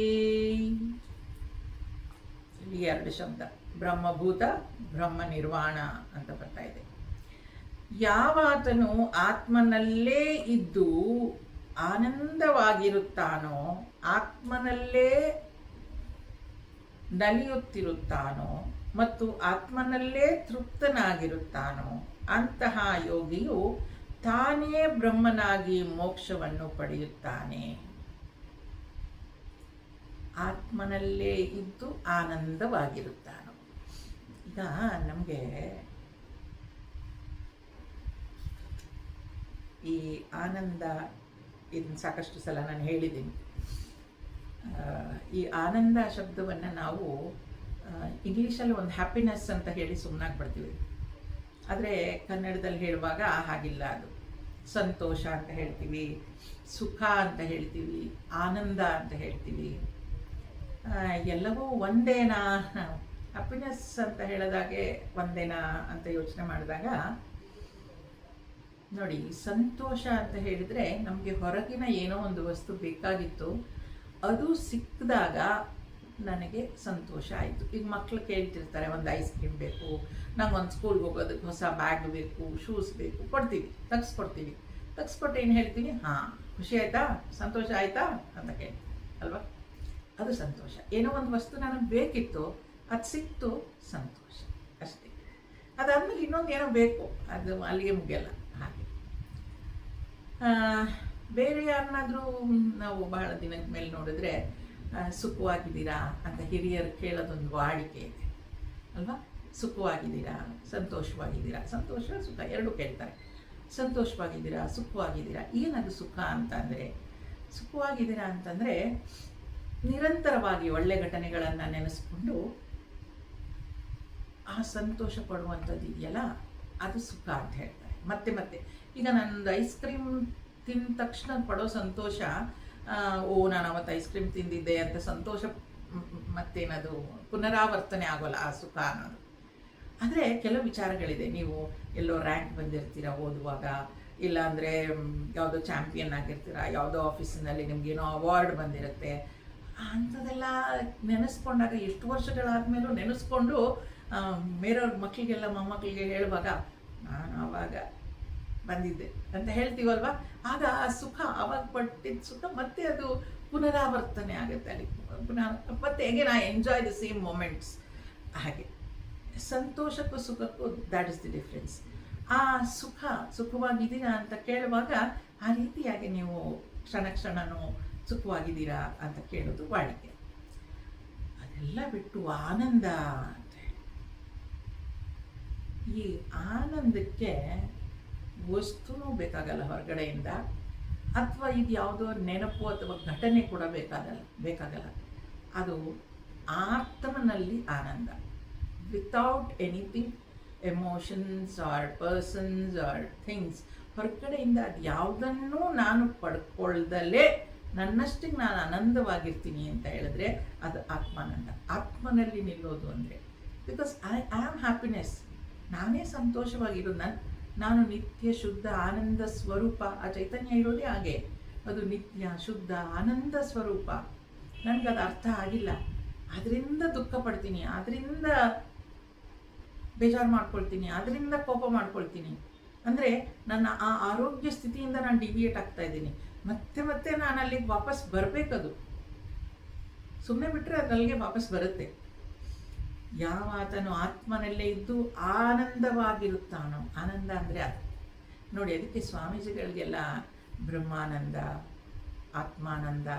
ಇಲ್ಲಿ 2 ಶಬ್ದ, ಬ್ರಹ್ಮಭೂತ, ಬ್ರಹ್ಮ ನಿರ್ವಾಣ ಅಂತ ಬರ್ತಾ ಇದೆ. ಯಾವಾತನು ಆತ್ಮನಲ್ಲೇ ಇದ್ದು ಆನಂದವಾಗಿರುತ್ತಾನೋ, ಆತ್ಮನಲ್ಲೇ ನಲಿಯುತ್ತಿರುತ್ತಾನೋ ಮತ್ತು ಆತ್ಮನಲ್ಲೇ ತೃಪ್ತನಾಗಿರುತ್ತಾನೋ ಅಂತಹ ಯೋಗಿಯು ತಾನೇ ಬ್ರಹ್ಮನಾಗಿ ಮೋಕ್ಷವನ್ನು ಪಡೆಯುತ್ತಾನೆ. ಆತ್ಮನಲ್ಲೇ ಇದ್ದು ಆನಂದವಾಗಿರುತ್ತಾನೋ. ಈಗ ನಮಗೆ ಈ ಆನಂದ, ಇದನ್ನು ಸಾಕಷ್ಟು ಸಲ ನಾನು ಹೇಳಿದ್ದೀನಿ. ಈ ಆನಂದ ಶಬ್ದವನ್ನು ನಾವು ಇಂಗ್ಲೀಷಲ್ಲಿ ಒಂದು ಹ್ಯಾಪಿನೆಸ್ ಅಂತ ಹೇಳಿ ಸುಮ್ಮನಾಗ್ಬಿಡ್ತೀವಿ. ಆದರೆ ಕನ್ನಡದಲ್ಲಿ ಹೇಳುವಾಗ ಹಾಗಿಲ್ಲ. ಅದು ಸಂತೋಷ ಅಂತ ಹೇಳ್ತೀವಿ, ಸುಖ ಅಂತ ಹೇಳ್ತೀವಿ, ಆನಂದ ಅಂತ ಹೇಳ್ತೀವಿ. ಎಲ್ಲವೂ ಒಂದೇನಾ? ಹ್ಯಾಪಿನೆಸ್ ಅಂತ ಹೇಳಿದಾಗೆ ಒಂದೇನಾ ಅಂತ ಯೋಚನೆ ಮಾಡಿದಾಗ ನೋಡಿ, ಸಂತೋಷ ಅಂತ ಹೇಳಿದರೆ ನಮಗೆ ಹೊರಗಿನ ಏನೋ ಒಂದು ವಸ್ತು ಬೇಕಾಗಿತ್ತು, ಅದು ಸಿಕ್ಕಿದಾಗ ನನಗೆ ಸಂತೋಷ ಆಯಿತು. ಈಗ ಮಕ್ಕಳು ಕೇಳ್ತಿರ್ತಾರೆ, ಒಂದು ಐಸ್ ಕ್ರೀಮ್ ಬೇಕು, ನಂಗೆ ಒಂದು ಸ್ಕೂಲ್ಗೆ ಹೋಗೋದಕ್ಕೆ ಹೊಸ ಬ್ಯಾಗ್ ಬೇಕು, ಶೂಸ್ ಬೇಕು, ಕೊಡ್ತೀವಿ, ತೆಗ್ಸ್ಕೊಡ್ತೀವಿ. ತೆಗ್ಸ್ಕೊಟ್ಟು ಏನು ಹೇಳ್ತೀವಿ? ಹಾಂ, ಖುಷಿ ಆಯಿತಾ, ಸಂತೋಷ ಆಯಿತಾ ಅಂತ ಕೇಳಿ ಅಲ್ವಾ? ಅದು ಸಂತೋಷ. ಏನೋ ಒಂದು ವಸ್ತು ನನಗೆ ಬೇಕಿತ್ತು, ಅದು ಸಿಕ್ತು, ಸಂತೋಷ ಅಷ್ಟೇ. ಅದಾದ್ಮೇಲೆ ಇನ್ನೊಂದು ಏನೋ ಬೇಕು, ಅದು ಅಲ್ಲಿಗೆ ಮುಗಿಯಲ್ಲ. ಹಾಗೆ ಬೇರೆ ಯಾರನ್ನಾದರೂ ನಾವು ಬಹಳ ದಿನದ ಮೇಲೆ ನೋಡಿದ್ರೆ ಸುಖವಾಗಿದ್ದೀರಾ ಅಂತ ಹಿರಿಯರು ಕೇಳೋದೊಂದು ವಾಡಿಕೆ ಇದೆ ಅಲ್ವಾ? ಸುಖವಾಗಿದ್ದೀರಾ, ಸಂತೋಷವಾಗಿದ್ದೀರಾ, ಸಂತೋಷ ಸುಖ ಎರಡೂ ಕೇಳ್ತಾರೆ. ಸಂತೋಷವಾಗಿದ್ದೀರಾ, ಸುಖವಾಗಿದ್ದೀರಾ. ಏನದು ಸುಖ ಅಂತಂದರೆ, ಸುಖವಾಗಿದ್ದೀರಾ ಅಂತಂದರೆ ನಿರಂತರವಾಗಿ ಒಳ್ಳೆ ಘಟನೆಗಳನ್ನು ನೆನೆಸ್ಕೊಂಡು ಆ ಸಂತೋಷ ಪಡುವಂಥದ್ದು ಇದೆಯಲ್ಲ, ಅದು ಸುಖ ಅಂತ ಹೇಳ್ತಾರೆ. ಮತ್ತೆ ಮತ್ತೆ ಈಗ ನಂದು ಐಸ್ ಕ್ರೀಮ್ ತಿಂದ ತಕ್ಷಣ ಪಡೋ ಸಂತೋಷ, ಓ ನಾನು ಅವತ್ತು ಐಸ್ ಕ್ರೀಮ್ ತಿಂದಿದ್ದೆ ಅಂತ ಸಂತೋಷ, ಮತ್ತೇನದು ಪುನರಾವರ್ತನೆ ಆಗೋಲ್ಲ ಆ ಸುಖ ಅನ್ನೋದು. ಆದರೆ ಕೆಲವು ವಿಚಾರಗಳಿದೆ. ನೀವು ಎಲ್ಲೋ ರ್ಯಾಂಕ್ ಬಂದಿರ್ತೀರ ಓದುವಾಗ, ಇಲ್ಲಾಂದರೆ ಯಾವುದೋ ಚಾಂಪಿಯನ್ ಆಗಿರ್ತೀರ, ಯಾವುದೋ ಆಫೀಸಿನಲ್ಲಿ ನಿಮಗೇನೋ ಅವಾರ್ಡ್ ಬಂದಿರುತ್ತೆ. ಅಂಥದ್ದೆಲ್ಲ ನೆನೆಸ್ಕೊಂಡಾಗ ಎಷ್ಟು ವರ್ಷಗಳಾದಮೇಲೂ ನೆನೆಸ್ಕೊಂಡು ಬೇರೆಯವ್ರ ಮಕ್ಕಳಿಗೆಲ್ಲ ಮೊಮ್ಮಕ್ಕಳಿಗೆ ಹೇಳುವಾಗ ನಾನು ಆವಾಗ ಬಂದಿದ್ದೆ ಅಂತ ಹೇಳ್ತೀವಲ್ವ, ಆಗ ಆ ಸುಖ, ಅವಾಗ ಪಟ್ಟಿದ್ದ ಸುಖ ಮತ್ತೆ ಅದು ಪುನರಾವರ್ತನೆ ಆಗುತ್ತೆ ಅಲ್ಲಿ. ಮತ್ತೆ again I enjoy the same moments. ಹಾಗೆ ಸಂತೋಷಕ್ಕೂ ಸುಖಕ್ಕೂ ದ್ಯಾಟ್ ಇಸ್ ದಿ ಡಿಫ್ರೆನ್ಸ್. ಆ ಸುಖವಾಗಿದ್ದೀರಾ ಅಂತ ಕೇಳುವಾಗ ಆ ರೀತಿಯಾಗಿ ನೀವು ಕ್ಷಣ ಕ್ಷಣನೂ ಸುಖವಾಗಿದ್ದೀರಾ ಅಂತ ಕೇಳೋದು ವಾಡಿಕೆ. ಅದೆಲ್ಲ ಬಿಟ್ಟು ಆನಂದ ಅಂತ, ಈ ಆನಂದಕ್ಕೆ ವಸ್ತುನೂ ಬೇಕಾಗಲ್ಲ ಹೊರಗಡೆಯಿಂದ, ಅಥವಾ ಇದು ಯಾವುದೋ ನೆನಪು ಅಥವಾ ಘಟನೆ ಕೂಡ ಬೇಕಾಗಲ್ಲ. ಅದು ಆತ್ಮನಲ್ಲಿ ಆನಂದ, without anything, emotions or persons or things. ಹೊರಗಡೆಯಿಂದ ಅದು ಯಾವುದನ್ನೂ ನಾನು ಪಡ್ಕೊಳ್ದಲೇ ನನ್ನಷ್ಟಿಗೆ ನಾನು ಆನಂದವಾಗಿರ್ತೀನಿ ಅಂತ ಹೇಳಿದ್ರೆ ಅದು ಆತ್ಮಾನಂದ. ಆತ್ಮನಲ್ಲಿ ನಿಲ್ಲೋದು ಅಂದರೆ, ಬಿಕಾಸ್ ಐ ಆಮ್ ಹ್ಯಾಪಿನೆಸ್, ನಾನೇ ಸಂತೋಷವಾಗಿರೋದು. ನಾನು ನಿತ್ಯ ಶುದ್ಧ ಆನಂದ ಸ್ವರೂಪ. ಆ ಚೈತನ್ಯ ಇರೋದೇ ಹಾಗೆ, ಅದು ನಿತ್ಯ ಶುದ್ಧ ಆನಂದ ಸ್ವರೂಪ. ನನಗದು ಅರ್ಥ ಆಗಿಲ್ಲ, ಅದರಿಂದ ದುಃಖ ಪಡ್ತೀನಿ, ಅದರಿಂದ ಬೇಜಾರು ಮಾಡ್ಕೊಳ್ತೀನಿ, ಅದರಿಂದ ಕೋಪ ಮಾಡ್ಕೊಳ್ತೀನಿ. ಅಂದರೆ ನನ್ನ ಆ ಆರೋಗ್ಯ ಸ್ಥಿತಿಯಿಂದ ನಾನು ಡಿವಿಯೇಟ್ ಆಗ್ತಾ ಇದ್ದೀನಿ. ಮತ್ತೆ ಮತ್ತೆ ನಾನು ಅಲ್ಲಿಗೆ ವಾಪಸ್ ಬರಬೇಕದು. ಸುಮ್ಮನೆ ಬಿಟ್ಟರೆ ಅದು ಅಲ್ಲಿಗೆ ವಾಪಸ್ ಬರುತ್ತೆ. ಯಾವಾತನು ಆತ್ಮನಲ್ಲೇ ಇದ್ದು ಆನಂದವಾಗಿರುತ್ತಾನೋ, ಆನಂದ ಅಂದರೆ ಅದು ನೋಡಿ. ಅದಕ್ಕೆ ಸ್ವಾಮೀಜಿಗಳಿಗೆಲ್ಲ ಬ್ರಹ್ಮಾನಂದ, ಆತ್ಮಾನಂದ,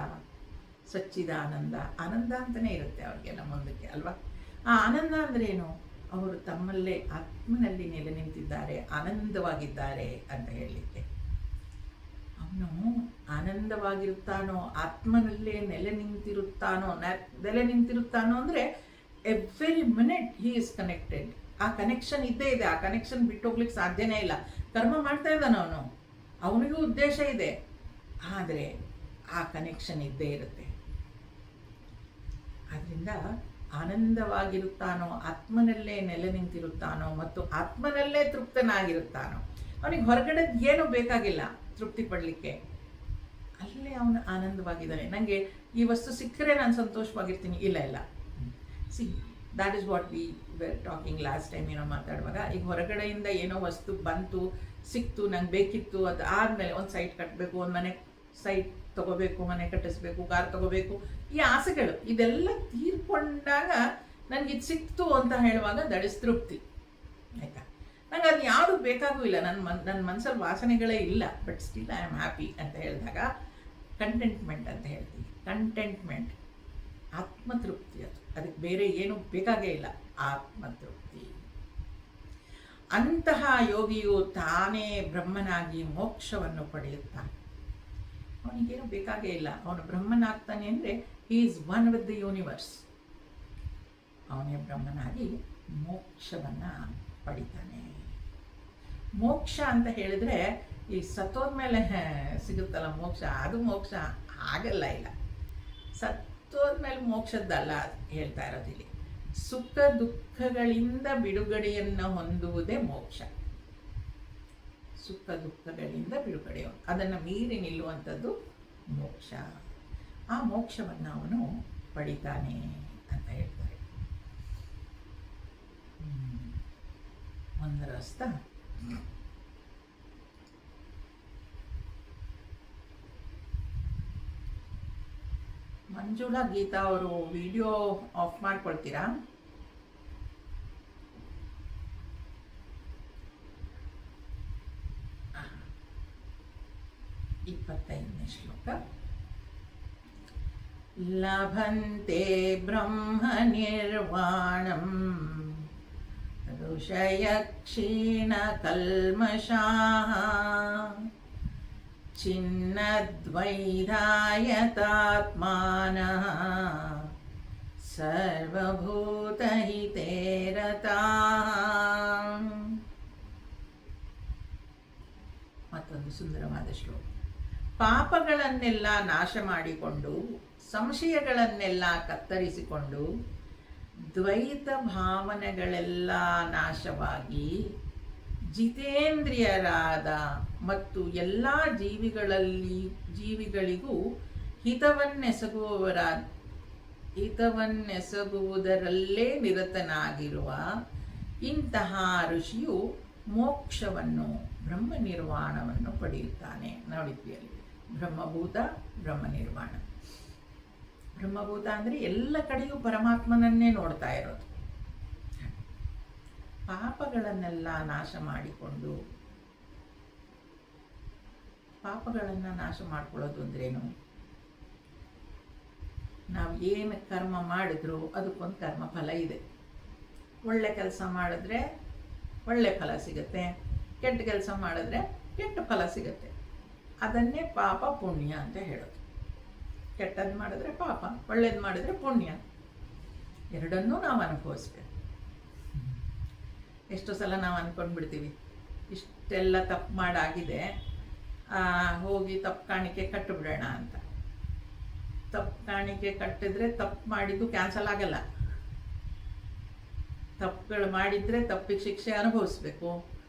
ಸಚ್ಚಿದಾನಂದ, ಆನಂದ ಅಂತಲೇ ಇರುತ್ತೆ ಅವ್ರಿಗೆಲ್ಲ ಮುಂದಕ್ಕೆ ಅಲ್ವಾ? ಆ ಆನಂದ ಅಂದ್ರೇನು? ಅವರು ತಮ್ಮಲ್ಲೇ ಆತ್ಮನಲ್ಲಿ ನೆಲೆ ನಿಂತಿದ್ದಾರೆ, ಆನಂದವಾಗಿದ್ದಾರೆ ಅಂತ ಹೇಳಲಿಕ್ಕೆ. ಅವನು ಆನಂದವಾಗಿರುತ್ತಾನೋ, ಆತ್ಮನಲ್ಲೇ ನೆಲೆ ನಿಂತಿರುತ್ತಾನೋ ಅಂದರೆ every minute he is connected. ಆ ಕನೆಕ್ಷನ್ ಇದ್ದೇ ಇದೆ, ಆ ಕನೆಕ್ಷನ್ ಬಿಟ್ಟು ಹೋಗ್ಲಿಕ್ಕೆ ಸಾಧ್ಯನೇ ಇಲ್ಲ. ಕರ್ಮ ಮಾಡ್ತಾ ಇದ್ದಾನ ಅವನು, ಅವನಿಗೂ ಉದ್ದೇಶ ಇದೆ, ಆದರೆ ಆ ಕನೆಕ್ಷನ್ ಇದ್ದೇ ಇರುತ್ತೆ. ಆದ್ದರಿಂದ ಆನಂದವಾಗಿರುತ್ತಾನೋ, ಆತ್ಮನಲ್ಲೇ ನೆಲೆ ನಿಂತಿರುತ್ತಾನೋ ಮತ್ತು ಆತ್ಮನಲ್ಲೇ ತೃಪ್ತನಾಗಿರುತ್ತಾನೋ, ಅವನಿಗೆ ಹೊರಗಡೆ ಏನೂ ಬೇಕಾಗಿಲ್ಲ ತೃಪ್ತಿ ಪಡಲಿಕ್ಕೆ, ಅಲ್ಲೇ ಅವನು ಆನಂದವಾಗಿದ್ದಾನೆ. ನನಗೆ ಈ ವಸ್ತು ಸಿಕ್ಕರೆ ನಾನು ಸಂತೋಷವಾಗಿರ್ತೀನಿ, ಇಲ್ಲ. C, that is what we were talking last time ಏನೋ ಮಾತಾಡುವಾಗ. ಈಗ ಹೊರಗಡೆಯಿಂದ ಏನೋ ವಸ್ತು ಬಂತು, ಸಿಕ್ತು, ನಂಗೆ ಬೇಕಿತ್ತು, ಅದು ಆದಮೇಲೆ ಒಂದು ಸೈಟ್ ಕಟ್ಟಬೇಕು, ಒಂದು ಮನೆ ಸೈಟ್ ತಗೋಬೇಕು, ಮನೆ ಕಟ್ಟಿಸ್ಬೇಕು, ಕಾರ್ ತಗೋಬೇಕು, ಈ ಆಸೆಗಳು ಇದೆಲ್ಲ ತೀರ್ಕೊಂಡಾಗ ನನಗೆ ಇದು ಸಿಕ್ತು ಅಂತ ಹೇಳುವಾಗ ದಟ್ ಇಸ್ ತೃಪ್ತಿ. ಆಯಿತಾ? ನಂಗೆ ಅದು ಯಾವುದು ಬೇಕಾಗೂ ಇಲ್ಲ, ನನ್ನ ಮನಸ್ಸಲ್ಲಿ ವಾಸನೆಗಳೇ ಇಲ್ಲ, but still I am happy ಅಂತ ಹೇಳಿದಾಗ ಕಂಟೆಂಟ್ಮೆಂಟ್ ಅಂತ ಹೇಳ್ತೀವಿ. ಕಂಟೆಂಟ್ಮೆಂಟ್ ಆತ್ಮತೃಪ್ತಿ, ಅದಕ್ಕೆ ಬೇರೆ ಏನು ಬೇಕಾಗೇ ಇಲ್ಲ, ಆತ್ಮತೃಪ್ತಿ. ಅಂತಹ ಯೋಗಿಯು ತಾನೇ ಬ್ರಹ್ಮನಾಗಿ ಮೋಕ್ಷವನ್ನು ಪಡೆಯುತ್ತಾನೆ. ಅವನಿಗೇನು ಬೇಕಾಗೇ ಇಲ್ಲ, ಅವನು ಬ್ರಹ್ಮನಾಗ್ತಾನೆ ಅಂದರೆ he is one with the universe. ಅವನೇ ಬ್ರಹ್ಮನಾಗಿ ಮೋಕ್ಷವನ್ನು ಪಡಿತಾನೆ. ಮೋಕ್ಷ ಅಂತ ಹೇಳಿದ್ರೆ ಈ ಸತ್ತೋದ್ಮೇಲೆ ಸಿಗುತ್ತಲ್ಲ ಮೋಕ್ಷ, ಅದು ಮೋಕ್ಷ ಆಗಲ್ಲ. ಇಲ್ಲ, ಸತ್ತೋದ್ಮೇಲೆ ಮೋಕ್ಷದ್ದಲ್ಲ ಹೇಳ್ತಾ ಇರೋದಿಲ್ಲಿ. ಸುಖ ದುಃಖಗಳಿಂದ ಬಿಡುಗಡೆಯನ್ನು ಹೊಂದುವುದೇ ಮೋಕ್ಷ. ಸುಖ ದುಃಖಗಳಿಂದ ಬಿಡುಗಡೆ, ಅದನ್ನು ಮೀರಿ ನಿಲ್ಲುವಂಥದ್ದು ಮೋಕ್ಷ. ಆ ಮೋಕ್ಷವನ್ನು ಅವನು ಪಡಿತಾನೆ ಅಂತ ಹೇಳ್ತಾರೆ. ಒಂದು ರಸ್ತ ಮಂಜುಳಾ ಗೀತಾ ಅವರು ವಿಡಿಯೋ ಆಫ್ ಮಾಡ್ಕೊಳ್ತೀರಾ? 25ನೇ ಶ್ಲೋಕ. ಲಭಂತೆ ಬ್ರಹ್ಮ ನಿರ್ವಾಣಂ ಋಷಯ ಕ್ಷೀಣ ಕಲ್ಮಷಾಃ ಚಿನ್ನದ್ವೈಧಾಯತಾತ್ಮಾನಃ ಸರ್ವಭೂತಹಿತೇ ರತಾಃ. ಮತ್ತೊಂದು ಸುಂದರವಾದ ಶ್ಲೋಕ. ಪಾಪಗಳನ್ನೆಲ್ಲ ನಾಶ ಮಾಡಿಕೊಂಡು, ಸಂಶಯಗಳನ್ನೆಲ್ಲ ಕತ್ತರಿಸಿಕೊಂಡು, ದ್ವೈತ ಭಾವನೆಗಳೆಲ್ಲ ನಾಶವಾಗಿ, ಜಿತೇಂದ್ರಿಯರಾದ ಮತ್ತು ಎಲ್ಲ ಜೀವಿಗಳಿಗೂ ಹಿತವನ್ನೆಸಗುವುದರಲ್ಲೇ ನಿರತನಾಗಿರುವ ಇಂತಹ ಋಷಿಯು ಮೋಕ್ಷವನ್ನು, ಬ್ರಹ್ಮ ನಿರ್ವಾಣವನ್ನು ಪಡೆಯುತ್ತಾನೆ. ನೋಡಿದ್ವಿ ಅಲ್ಲಿ ಬ್ರಹ್ಮಭೂತ, ಬ್ರಹ್ಮ ನಿರ್ವಾಣ. ಬ್ರಹ್ಮಭೂತ ಅಂದರೆ ಎಲ್ಲ ಕಡೆಯೂ ಪರಮಾತ್ಮನನ್ನೇ ನೋಡ್ತಾ ಇರೋದು. ಪಾಪಗಳನ್ನೆಲ್ಲ ನಾಶ ಮಾಡಿಕೊಂಡು, ಪಾಪಗಳನ್ನು ನಾಶ ಮಾಡ್ಕೊಳ್ಳೋದು ಅಂದ್ರೇನು? ನಾವು ಏನು ಕರ್ಮ ಮಾಡಿದ್ರು ಅದಕ್ಕೊಂದು ಕರ್ಮ ಫಲ ಇದೆ. ಒಳ್ಳೆ ಕೆಲಸ ಮಾಡಿದ್ರೆ ಒಳ್ಳೆ ಫಲ ಸಿಗುತ್ತೆ, ಕೆಟ್ಟ ಕೆಲಸ ಮಾಡಿದ್ರೆ ಕೆಟ್ಟ ಫಲ ಸಿಗುತ್ತೆ. ಅದನ್ನೇ ಪಾಪ ಪುಣ್ಯ ಅಂತ ಹೇಳೋದು. ಕೆಟ್ಟದ್ದು ಮಾಡಿದ್ರೆ ಪಾಪ, ಒಳ್ಳೇದು ಮಾಡಿದ್ರೆ ಪುಣ್ಯ, ಎರಡನ್ನೂ ನಾವು ಅನುಭವಿಸ್ಬೇಕು. ಎಷ್ಟೋ ಸಲ ನಾವು ಅಂದ್ಕೊಂಡ್ಬಿಡ್ತೀವಿ, ಇಷ್ಟೆಲ್ಲ ತಪ್ಪು ಮಾಡಾಗಿದೆ, ಹೋಗಿ ತಪ್ಪು ಕಾಣಿಕೆ ಕಟ್ಟಿಬಿಡೋಣ ಅಂತ. ತಪ್ಪು ಕಾಣಿಕೆ ಕಟ್ಟಿದ್ರೆ ತಪ್ಪು ಮಾಡಿದ್ದು ಕ್ಯಾನ್ಸಲ್ ಆಗಲ್ಲ. ತಪ್ಪುಗಳು ಮಾಡಿದರೆ ತಪ್ಪಿಗೆ ಶಿಕ್ಷೆ ಅನುಭವಿಸ್ಬೇಕು,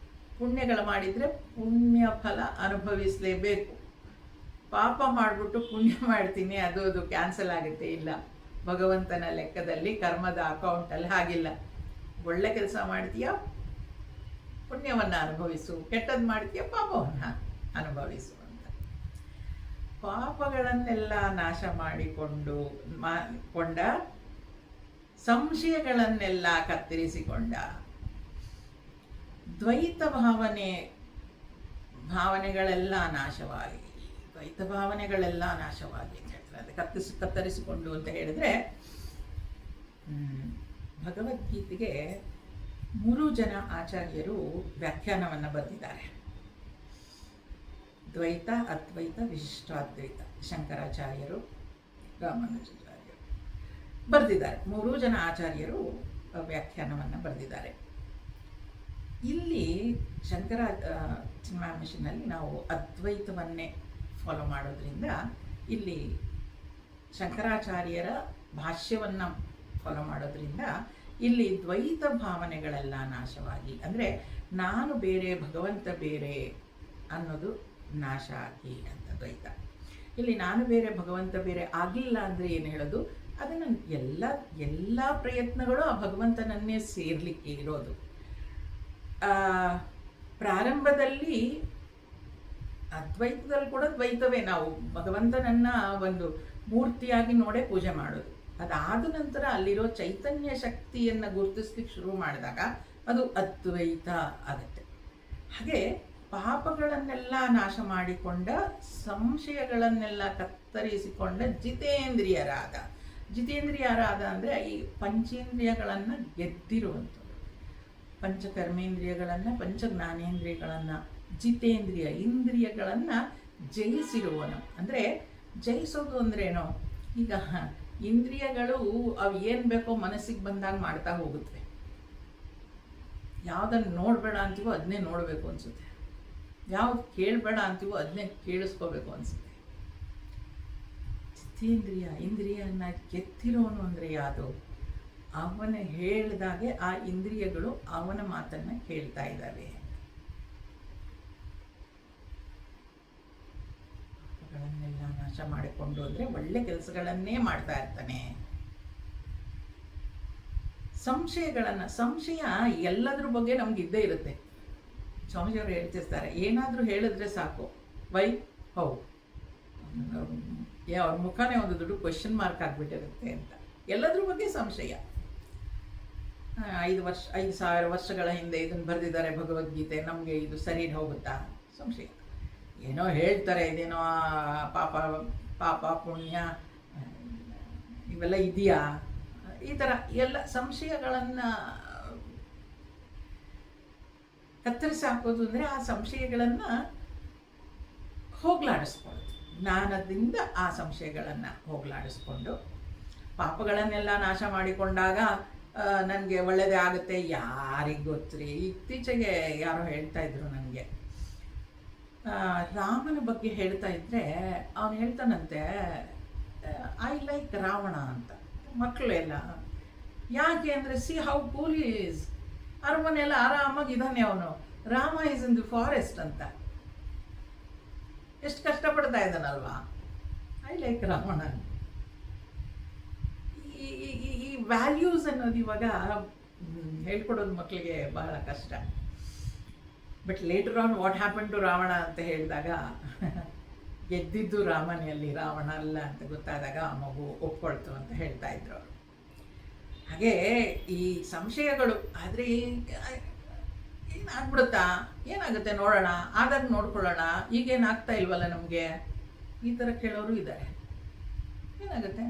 ಪುಣ್ಯಗಳು ಮಾಡಿದರೆ ಪುಣ್ಯ ಫಲ ಅನುಭವಿಸಲೇಬೇಕು. ಪಾಪ ಮಾಡಿಬಿಟ್ಟು ಪುಣ್ಯ ಮಾಡ್ತೀನಿ ಅದು ಕ್ಯಾನ್ಸಲ್ ಆಗುತ್ತೆ, ಇಲ್ಲ. ಭಗವಂತನ ಲೆಕ್ಕದಲ್ಲಿ ಕರ್ಮದ ಅಕೌಂಟಲ್ಲಿ ಹಾಗಿಲ್ಲ. ಒಳ್ಳೆ ಕೆಲಸ ಮಾಡ್ತೀಯ, ಪುಣ್ಯವನ್ನು ಅನುಭವಿಸು, ಕೆಟ್ಟದ್ದು ಮಾಡ್ತೀಯ, ಪಾಪವನ್ನು ಅನುಭವಿಸು ಅಂತ. ಪಾಪಗಳನ್ನೆಲ್ಲ ನಾಶ ಕೊಂಡ, ಸಂಶಯಗಳನ್ನೆಲ್ಲ ಕತ್ತರಿಸಿಕೊಂಡ, ದ್ವೈತ ಭಾವನೆಗಳೆಲ್ಲ ನಾಶವಾಗಿ, ದ್ವೈತ ಭಾವನೆಗಳೆಲ್ಲ ನಾಶವಾಗಿ ಅಂತ ಹೇಳ್ತಾರೆ. ಅದು ಕತ್ತರಿಸಿಕೊಂಡು ಅಂತ ಹೇಳಿದ್ರೆ, ಭಗವದ್ಗೀತೆಗೆ 3 ಜನ ಆಚಾರ್ಯರು ವ್ಯಾಖ್ಯಾನವನ್ನು ಬರೆದಿದ್ದಾರೆ. ದ್ವೈತ, ಅದ್ವೈತ, ವಿಶಿಷ್ಟಾದ್ವೈತ. ಶಂಕರಾಚಾರ್ಯರು, ರಾಮಾನುಜಾಚಾರ್ಯರು ಬರೆದಿದ್ದಾರೆ. 3 ಜನ ಆಚಾರ್ಯರು ವ್ಯಾಖ್ಯಾನವನ್ನು ಬರೆದಿದ್ದಾರೆ. ಇಲ್ಲಿ ಶಂಕರ ಚಿನ್ಮಯ ಮಿಷನ್ನಲ್ಲಿ ನಾವು ಅದ್ವೈತವನ್ನೇ ಫಾಲೋ ಮಾಡೋದ್ರಿಂದ ಇಲ್ಲಿ ಶಂಕರಾಚಾರ್ಯರ ಭಾಷ್ಯವನ್ನು ಫಾಲೋ ಮಾಡೋದ್ರಿಂದ ಇಲ್ಲಿ ದ್ವೈತ ಭಾವನೆಗಳೆಲ್ಲ ನಾಶವಾಗಿ, ಅಂದರೆ ನಾನು ಬೇರೆ ಭಗವಂತ ಬೇರೆ ಅನ್ನೋದು ನಾಶ ಆಗಿ ಅಂತ ದ್ವೈತ. ಇಲ್ಲಿ ನಾನು ಬೇರೆ ಭಗವಂತ ಬೇರೆ ಆಗಲಿಲ್ಲ ಅಂದರೆ ಏನು ಹೇಳೋದು, ಅದನ್ನು ಎಲ್ಲ ಪ್ರಯತ್ನಗಳು ಆ ಭಗವಂತನನ್ನೇ ಸೇರಲಿಕ್ಕೆ ಇರೋದು. ಪ್ರಾರಂಭದಲ್ಲಿ ಅದ್ವೈತದಲ್ಲಿ ಕೂಡ ದ್ವೈತವೇ, ನಾವು ಭಗವಂತನನ್ನ ಒಂದು ಮೂರ್ತಿಯಾಗಿ ನೋಡೇ ಪೂಜೆ ಮಾಡೋದು. ಅದಾದ ನಂತರ ಅಲ್ಲಿರೋ ಚೈತನ್ಯ ಶಕ್ತಿಯನ್ನು ಗುರುತಿಸ್ಲಿಕ್ಕೆ ಶುರು ಮಾಡಿದಾಗ ಅದು ಅದ್ವೈತ ಆಗುತ್ತೆ. ಹಾಗೆ ಪಾಪಗಳನ್ನೆಲ್ಲ ನಾಶ ಮಾಡಿಕೊಂಡ, ಸಂಶಯಗಳನ್ನೆಲ್ಲ ಕತ್ತರಿಸಿಕೊಂಡ ಜಿತೇಂದ್ರಿಯರಾದ ಅಂದರೆ ಈ ಪಂಚೇಂದ್ರಿಯಗಳನ್ನು ಗೆದ್ದಿರುವಂಥದ್ದು, ಪಂಚಕರ್ಮೇಂದ್ರಿಯಗಳನ್ನು ಪಂಚಜ್ಞಾನೇಂದ್ರಿಯಗಳನ್ನು ಜಿತೇಂದ್ರಿಯ ಇಂದ್ರಿಯಗಳನ್ನು ಜಯಿಸಿರುವನು. ಅಂದರೆ ಜಯಿಸೋದು ಅಂದ್ರೇನು, ಈಗ ಇಂದ್ರಿಯಗಳು ಅವು ಏನು ಬೇಕೋ ಮನಸ್ಸಿಗೆ ಬಂದಾಗ ಮಾಡ್ತಾ ಹೋಗುತ್ತವೆ. ಯಾವುದನ್ನು ನೋಡಬೇಡ ಅಂತೀವೋ ಅದನ್ನೇ ನೋಡಬೇಕು ಅನಿಸುತ್ತೆ, ಯಾವ್ದು ಕೇಳಬೇಡ ಅಂತೀವೋ ಅದನ್ನೇ ಕೇಳಿಸ್ಕೋಬೇಕು ಅನಿಸುತ್ತೆ. ಇಂದ್ರಿಯನ್ನ ಗೆದ್ದಿರೋನು ಅಂದರೆ ಯಾವುದು, ಅವನ ಹೇಳಿದಾಗೆ ಆ ಇಂದ್ರಿಯಗಳು ಅವನ ಮಾತನ್ನು ಕೇಳ್ತಾ ಇದ್ದಾವೆ. ಗಳನ್ನೆಲ್ಲ ನಾಶ ಮಾಡಿಕೊಂಡು ಅಂದರೆ ಒಳ್ಳೆ ಕೆಲಸಗಳನ್ನೇ ಮಾಡ್ತಾ ಇರ್ತಾನೆ. ಸಂಶಯ ಎಲ್ಲದ್ರ ಬಗ್ಗೆ ನಮ್ಗೆ ಇದ್ದೇ ಇರುತ್ತೆ. ಸ್ವಾಮೀಜಿಯವರು ಹೇಳ್ತಿರ್ತಾರೆ, ಏನಾದರೂ ಹೇಳಿದ್ರೆ ಸಾಕು, ವೈ ಹೌ, ಅವ್ರ ಮುಖನೇ ಒಂದು ದೊಡ್ಡ ಕ್ವೆಶ್ಚನ್ ಮಾರ್ಕ್ ಆಗಿಬಿಟ್ಟಿರುತ್ತೆ ಅಂತ. ಎಲ್ಲದ್ರ ಬಗ್ಗೆ ಸಂಶಯ. 5,000 ವರ್ಷಗಳ ಹಿಂದೆ ಇದನ್ನು ಬರೆದಿದ್ದಾರೆ ಭಗವದ್ಗೀತೆ, ನಮಗೆ ಇದು ಸರಿ ಹೋಗುತ್ತಾ? ಸಂಶಯ. ಏನೋ ಹೇಳ್ತಾರೆ, ಇದೇನೋ ಪಾಪ ಪುಣ್ಯ ಇವೆಲ್ಲ ಇದೆಯಾ, ಈ ಥರ ಎಲ್ಲ ಸಂಶಯಗಳನ್ನು ಕತ್ತರಿಸಿ ಹಾಕೋದು ಅಂದರೆ ಆ ಸಂಶಯಗಳನ್ನು ಹೋಗಲಾಡಿಸ್ಕೊಳ್ಳೋದು. ಜ್ಞಾನದಿಂದ ಆ ಸಂಶಯಗಳನ್ನು ಹೋಗಲಾಡಿಸ್ಕೊಂಡು ಪಾಪಗಳನ್ನೆಲ್ಲ ನಾಶ ಮಾಡಿಕೊಂಡಾಗ ನನಗೆ ಒಳ್ಳೆಯದೇ ಆಗುತ್ತೆ. ಯಾರಿಗೆ ಗೊತ್ತ್ರಿ, ಇತ್ತೀಚೆಗೆ ಯಾರೋ ಹೇಳ್ತಾ ಇದ್ರು ನನಗೆ, ರಾಮನ ಬಗ್ಗೆ ಹೇಳ್ತಾ ಇದ್ದರೆ ಅವನು ಹೇಳ್ತಾನಂತೆ, ಐ ಲೈಕ್ ರಾವಣ ಅಂತ. ಮಕ್ಕಳು ಎಲ್ಲ ಯಾಕೆ ಅಂದರೆ, ಸಿ ಹೌ ಕೂಲ್ ಈಸ್, ಅರಮನೆಲ್ಲ ಆರಾಮಾಗಿದ್ದಾನೆ ಅವನು, Rama is in the forest ಅಂತ. ಎಷ್ಟು ಕಷ್ಟಪಡ್ತಾ ಇದ್ದಾನಲ್ವಾ, ಐ ಲೈಕ್ ರಾವಣ. ಈ ವ್ಯಾಲ್ಯೂಸ್ ಅನ್ನೋದು ಇವಾಗ ಹೇಳ್ಕೊಡೋದು ಮಕ್ಕಳಿಗೆ ಬಹಳ ಕಷ್ಟ. But later on what happen to Ravana ಅಂತ ಹೇಳಿದಾಗ, ಗೆದ್ದಿದ್ದು ರಾಮನಲ್ಲಿ ರಾವಣ ಅಲ್ಲ ಅಂತ ಗೊತ್ತಾದಾಗ ಆ ಮಗು ಒಪ್ಕೊಳ್ತು ಅಂತ ಹೇಳ್ತಾ ಇದ್ರು ಅವರು. ಹಾಗೆ ಈ ಸಂಶಯಗಳು ಆದರೆ ಏನಾಗ್ಬಿಡುತ್ತಾ, ಏನಾಗುತ್ತೆ ನೋಡೋಣ, ಆದಾಗ ನೋಡ್ಕೊಳ್ಳೋಣ, ಈಗೇನಾಗ್ತಾ ಇಲ್ವಲ್ಲ ನಮಗೆ, ಈ ಥರ ಕೇಳೋರು ಇದ್ದಾರೆ. ಏನಾಗುತ್ತೆ,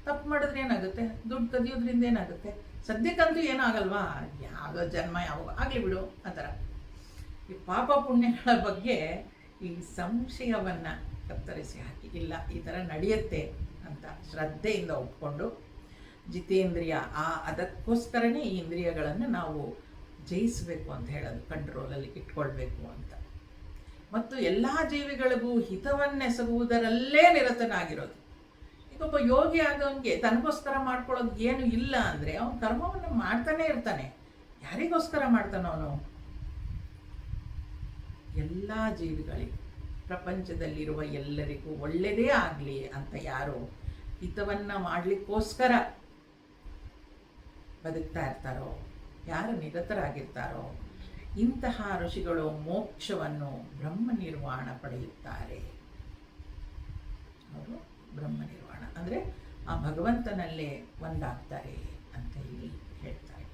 ತಪ್ಪು ಮಾಡಿದ್ರೆ ಏನಾಗುತ್ತೆ, ದುಡ್ಡು ಕದಿಯೋದ್ರಿಂದ ಏನಾಗುತ್ತೆ, ಸದ್ಯಕ್ಕಂತೂ ಏನೂ ಆಗಲ್ವಾ, ಯಾವುದೋ ಜನ್ಮ ಯಾವಾಗ ಆಗಲಿ ಬಿಡು ಆ ಥರ. ಈ ಪಾಪ ಪುಣ್ಯಗಳ ಬಗ್ಗೆ ಈ ಸಂಶಯವನ್ನು ಕತ್ತರಿಸಿ ಹಾಕಿ, ಇಲ್ಲ ಈ ಥರ ನಡೆಯುತ್ತೆ ಅಂತ ಶ್ರದ್ಧೆಯಿಂದ ಒಪ್ಕೊಂಡು ಜಿತೇಂದ್ರಿಯ ಅದಕ್ಕೋಸ್ಕರನೇ ಈ ಇಂದ್ರಿಯಗಳನ್ನು ನಾವು ಜಯಿಸಬೇಕು ಅಂತ ಹೇಳೋದು, ಕಂಟ್ರೋಲಲ್ಲಿ ಇಟ್ಕೊಳ್ಬೇಕು ಅಂತ. ಮತ್ತು ಎಲ್ಲ ಜೀವಿಗಳಿಗೂ ಹಿತವನ್ನೆಸಗುವುದರಲ್ಲೇ ನಿರತನಾಗಿರೋದು. ಈಗ ಒಬ್ಬ ಯೋಗಿ ಆದವನಿಗೆ ತನಗೋಸ್ಕರ ಮಾಡ್ಕೊಳ್ಳೋದು ಏನು ಇಲ್ಲ ಅಂದರೆ, ಅವನು ಕರ್ಮವನ್ನು ಮಾಡ್ತಾನೆ ಇರ್ತಾನೆ. ಯಾರಿಗೋಸ್ಕರ ಮಾಡ್ತಾನೋ ಅವನು, ಎಲ್ಲ ಜೀವಿಗಳಿಗೂ, ಪ್ರಪಂಚದಲ್ಲಿರುವ ಎಲ್ಲರಿಗೂ ಒಳ್ಳೆಯದೇ ಆಗಲಿ ಅಂತ ಯಾರು ಹಿತವನ್ನು ಮಾಡಲಿಕ್ಕೋಸ್ಕರ ಬದುಕ್ತಾ ಇರ್ತಾರೋ, ಯಾರು ನಿರತರಾಗಿರ್ತಾರೋ, ಇಂತಹ ಋಷಿಗಳು ಮೋಕ್ಷವನ್ನು ಬ್ರಹ್ಮ ನಿರ್ವಾಣ ಪಡೆಯುತ್ತಾರೆ. ಅವರು ಬ್ರಹ್ಮ ನಿರ್ವಾಣ ಅಂದರೆ ಆ ಭಗವಂತನಲ್ಲೇ ಒಂದಾಗ್ತಾರೆ ಅಂತ ಇಲ್ಲಿ ಹೇಳ್ತಾರೆ.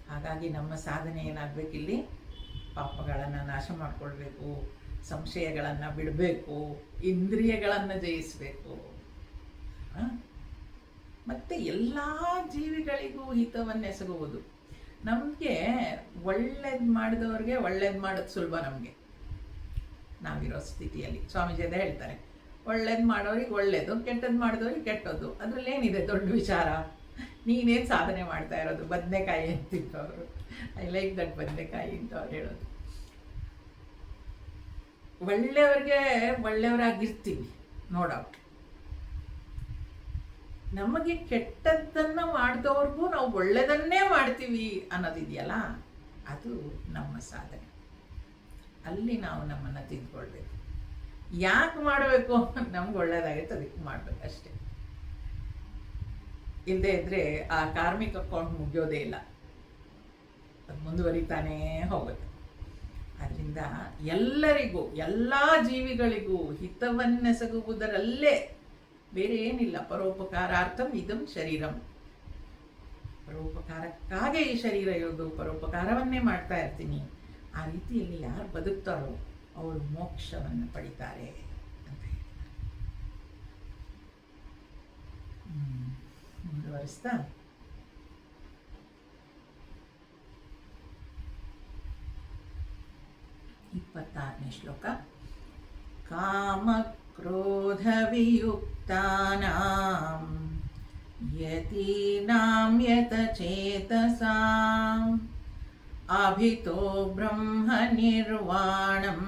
ಹಾಗಾಗಿ ನಮ್ಮ ಸಾಧನೆ ಏನಾಗಬೇಕಿಲ್ಲಿ, ಪಾಪಗಳನ್ನು ನಾಶ ಮಾಡಿಕೊಳ್ಬೇಕು, ಸಂಶಯಗಳನ್ನು ಬಿಡಬೇಕು, ಇಂದ್ರಿಯಗಳನ್ನು ಜಯಿಸಬೇಕು, ಮತ್ತು ಎಲ್ಲ ಜೀವಿಗಳಿಗೂ ಹಿತವನ್ನೆಸಗುವುದು. ನಮಗೆ ಒಳ್ಳೇದು ಮಾಡಿದವ್ರಿಗೆ ಒಳ್ಳೇದು ಮಾಡೋದು ಸುಲಭ. ನಮಗೆ ನಾವಿರೋ ಸ್ಥಿತಿಯಲ್ಲಿ ಸ್ವಾಮೀಜಿ ಅದೇ ಹೇಳ್ತಾರೆ, ಒಳ್ಳೇದು ಮಾಡೋರಿಗೆ ಒಳ್ಳೇದು, ಕೆಟ್ಟದ್ದು ಮಾಡಿದವ್ರಿಗೆ ಕೆಟ್ಟದ್ದು. ಅದರಲ್ಲೇನಿದೆ ದೊಡ್ಡ ವಿಚಾರ, ನೀನೇನು ಸಾಧನೆ ಮಾಡ್ತಾ ಇರೋದು, ಬದನೆಕಾಯಿ ಅಂತಿತ್ತು ಅವರು. ಐ ಲೈಕ್ ದಟ್ ಬದನೆಕಾಯಿ ಅಂತ ಅವ್ರು ಹೇಳೋದು. ಒಳ್ಳೆಯವ್ರಿಗೆ ಒಳ್ಳೆಯವರಾಗಿರ್ತೀವಿ, ನೋ ಡೌಟ್. ನಮಗೆ ಕೆಟ್ಟದ್ದನ್ನು ಮಾಡಿದವ್ರಿಗೂ ನಾವು ಒಳ್ಳೆಯದನ್ನೇ ಮಾಡ್ತೀವಿ ಅನ್ನೋದಿದೆಯಲ್ಲ, ಅದು ನಮ್ಮ ಸಾಧನೆ. ಅಲ್ಲಿ ನಾವು ನಮ್ಮನ್ನು ತಿದ್ಕೊಳ್ಬೇಕು. ಯಾಕೆ ಮಾಡಬೇಕು? ನಮ್ಗೆ ಒಳ್ಳೇದಾಗುತ್ತೆ ಅದಕ್ಕೆ ಮಾಡಬೇಕು ಅಷ್ಟೇ. ಇಲ್ಲದೆ ಇದ್ದರೆ ಆ ಕಾರ್ಮಿಕ ಅಕೌಂಟ್ ಮುಗಿಯೋದೇ ಇಲ್ಲ, ಅದು ಮುಂದುವರಿತಾನೇ ಹೋಗುತ್ತೆ. ಅದರಿಂದ ಎಲ್ಲರಿಗೂ, ಎಲ್ಲ ಜೀವಿಗಳಿಗೂ ಹಿತವನ್ನೆಸಗುವುದರಲ್ಲೇ, ಬೇರೆ ಏನಿಲ್ಲ. ಪರೋಪಕಾರಾರ್ಥಂ ಇದಂ ಶರೀರಂ. ಪರೋಪಕಾರಕ್ಕಾಗೆ ಈ ಶರೀರ ಇರೋದು, ಪರೋಪಕಾರವನ್ನೇ ಮಾಡ್ತಾ ಇರ್ತೀನಿ. ಆ ರೀತಿಯಲ್ಲಿ ಯಾರು ಬದುಕ್ತಾರೋ ಅವರು ಮೋಕ್ಷವನ್ನು ಪಡಿತಾರೆ ಅಂತ ಹೇಳಿದ್ದಾರೆ. ಮುಂದುವರಿಸ್ತಾ, ಇಪ್ಪತ್ತಾರನೇ ಶ್ಲೋಕ. ಕಾಮ ಕ್ರೋಧ ವಿಯುಕ್ತಾನಾಂ ಯತೀನಾಂ ಯತಚೇತಸಾಂ ಅಭಿತೋ ಬ್ರಹ್ಮ ನಿರ್ವಾಣಂ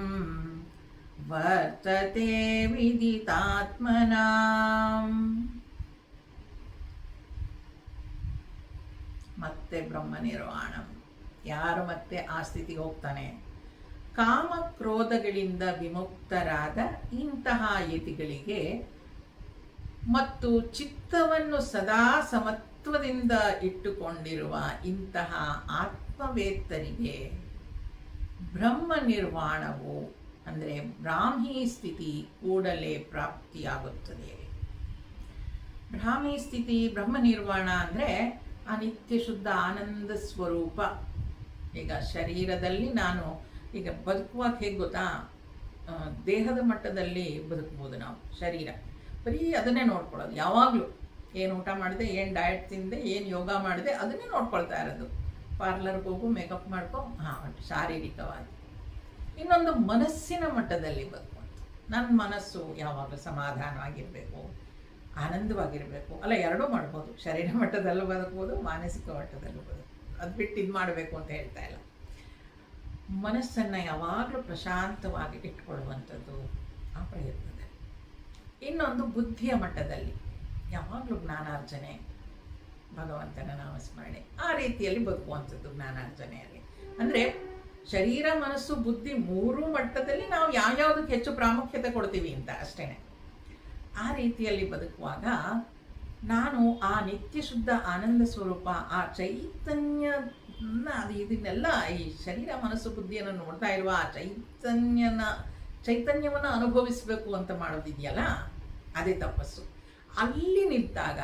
ವರ್ತತೆ ವಿದಿತಾತ್ಮನಾಂ. ಮತ್ತೆ ಬ್ರಹ್ಮ ನಿರ್ವಾಣಂ, ಯಾರು ಮತ್ತೆ ಆ ಸ್ಥಿತಿಗೆ ಹೋಗ್ತಾನೆ, ಕಾಮ ಕ್ರೋಧಗಳಿಂದ ವಿಮುಕ್ತರಾದ ಇಂತಹ ಯತಿಗಳಿಗೆ ಮತ್ತು ಚಿತ್ತವನ್ನು ಸದಾ ಸಮತ್ವದಿಂದ ಇಟ್ಟುಕೊಂಡಿರುವ ಇಂತಹ ಆತ್ಮವೇತ್ತರಿಗೆ ಬ್ರಹ್ಮ ನಿರ್ವಾಣವು ಅಂದರೆ ಬ್ರಾಹ್ಮಿ ಸ್ಥಿತಿ ಕೂಡಲೇ ಪ್ರಾಪ್ತಿಯಾಗುತ್ತದೆ. ಬ್ರಾಹ್ಮಿ ಸ್ಥಿತಿ, ಬ್ರಹ್ಮ ನಿರ್ವಾಣ ಅಂದರೆ ಆ ನಿತ್ಯ ಶುದ್ಧ ಆನಂದ ಸ್ವರೂಪ. ಈಗ ಶರೀರದಲ್ಲಿ ನಾನು ಈಗ ಬದುಕುವಾಗ ಹೇಗೆ ಗೊತ್ತಾ, ದೇಹದ ಮಟ್ಟದಲ್ಲಿ ಬದುಕ್ಬೋದು ನಾವು. ಶರೀರ ಬರೀ ಅದನ್ನೇ ನೋಡ್ಕೊಳ್ಳೋದು, ಯಾವಾಗಲೂ ಏನು ಊಟ ಮಾಡಿದೆ, ಏನು ಡಯಟ್ ತಿಂದೆ, ಏನು ಯೋಗ ಮಾಡಿದೆ, ಅದನ್ನೇ ನೋಡ್ಕೊಳ್ತಾ ಇರೋದು. ಪಾರ್ಲರ್ಗೆ ಹೋಗು, ಮೇಕಪ್ ಮಾಡ್ಕೊ, ಶಾರೀರಿಕವಾಗಿ. ಇನ್ನೊಂದು ಮನಸ್ಸಿನ ಮಟ್ಟದಲ್ಲಿ ಬದುಕುವಂಥ, ನನ್ನ ಮನಸ್ಸು ಯಾವಾಗಲೂ ಸಮಾಧಾನವಾಗಿರಬೇಕು, ಆನಂದವಾಗಿರಬೇಕು. ಅಲ್ಲ, ಎರಡೂ ಮಾಡ್ಬೋದು, ಶರೀರ ಮಟ್ಟದಲ್ಲೂ ಬದುಕ್ಬೋದು, ಮಾನಸಿಕ ಮಟ್ಟದಲ್ಲೂ ಬದುಕ್ಬೋದು. ಅದು ಬಿಟ್ಟು ಇದು ಮಾಡಬೇಕು ಅಂತ ಹೇಳ್ತಾ ಇಲ್ಲ. ಮನಸ್ಸನ್ನು ಯಾವಾಗಲೂ ಪ್ರಶಾಂತವಾಗಿ ಇಟ್ಕೊಳ್ಳುವಂಥದ್ದು ಆ ಪ್ರಯತ್ನದಲ್ಲಿ. ಇನ್ನೊಂದು ಬುದ್ಧಿಯ ಮಟ್ಟದಲ್ಲಿ ಯಾವಾಗಲೂ ಜ್ಞಾನಾರ್ಜನೆ, ಭಗವಂತನ ನಾಮಸ್ಮರಣೆ, ಆ ರೀತಿಯಲ್ಲಿ ಬದುಕುವಂಥದ್ದು ಜ್ಞಾನಾರ್ಜನೆಯಲ್ಲಿ. ಅಂದರೆ ಶರೀರ, ಮನಸ್ಸು, ಬುದ್ಧಿ ಮೂರೂ ಮಟ್ಟದಲ್ಲಿ ನಾವು ಯಾವ್ಯಾವುದಕ್ಕೆ ಹೆಚ್ಚು ಪ್ರಾಮುಖ್ಯತೆ ಕೊಡ್ತೀವಿ ಅಂತ ಅಷ್ಟೇ. ಆ ರೀತಿಯಲ್ಲಿ ಬದುಕುವಾಗ ನಾನು ಆ ನಿತ್ಯ ಶುದ್ಧ ಆನಂದ ಸ್ವರೂಪ, ಆ ಅದು ಇದನ್ನೆಲ್ಲ ಈ ಶರೀರ, ಮನಸ್ಸು, ಬುದ್ಧಿಯನ್ನು ನೋಡ್ತಾ ಇರುವ ಆ ಚೈತನ್ಯವನ್ನು ಅನುಭವಿಸಬೇಕು ಅಂತ ಮಾಡೋದಿದೆಯಲ್ಲ, ಅದೇ ತಪಸ್ಸು. ಅಲ್ಲಿ ನಿಂತಾಗ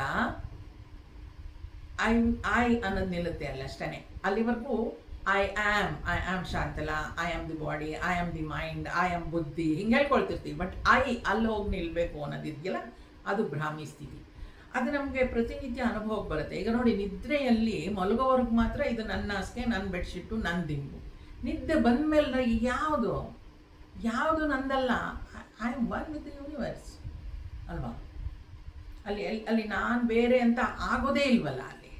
ಐ ಅನ್ನೋದು ನಿಲ್ಲುತ್ತೆ ಅಲ್ಲ ಅಷ್ಟೇ. ಅಲ್ಲಿವರೆಗೂ I am Shantala, I am the body, I am the mind, I am ಬುದ್ಧಿ, ಹಿಂಗೆ ಹೇಳ್ಕೊಳ್ತಿರ್ತೀವಿ. ಬಟ್ ಅಲ್ಲಿ ಹೋಗಿ ನಿಲ್ಲಬೇಕು ಅನ್ನೋದಿದೆಯಲ್ಲ, ಅದು ಬ್ರಾಹ್ಮಿ ಸ್ಥಿತಿ. ಅದು ನಮಗೆ ಪ್ರತಿನಿತ್ಯ ಅನುಭವಕ್ಕೆ ಬರುತ್ತೆ. ಈಗ ನೋಡಿ, ನಿದ್ರೆಯಲ್ಲಿ ಮಲಗೋವರೆಗೆ ಮಾತ್ರ ಇದು ನನ್ನ ಹಾಸಿಗೆ, ನನ್ನ ಬೆಡ್ಶೀಟು, ನನ್ನ ದಿಂಬು. ನಿದ್ದೆ ಬಂದಮೇಲೆ ಯಾವುದು ನಂದಲ್ಲ, I am one with the universe ಅಲ್ವಾ. ಅಲ್ಲಿ ನಾನು ಬೇರೆ ಅಂತ ಆಗೋದೇ ಇಲ್ವಲ್ಲ ಅಲ್ಲಿ,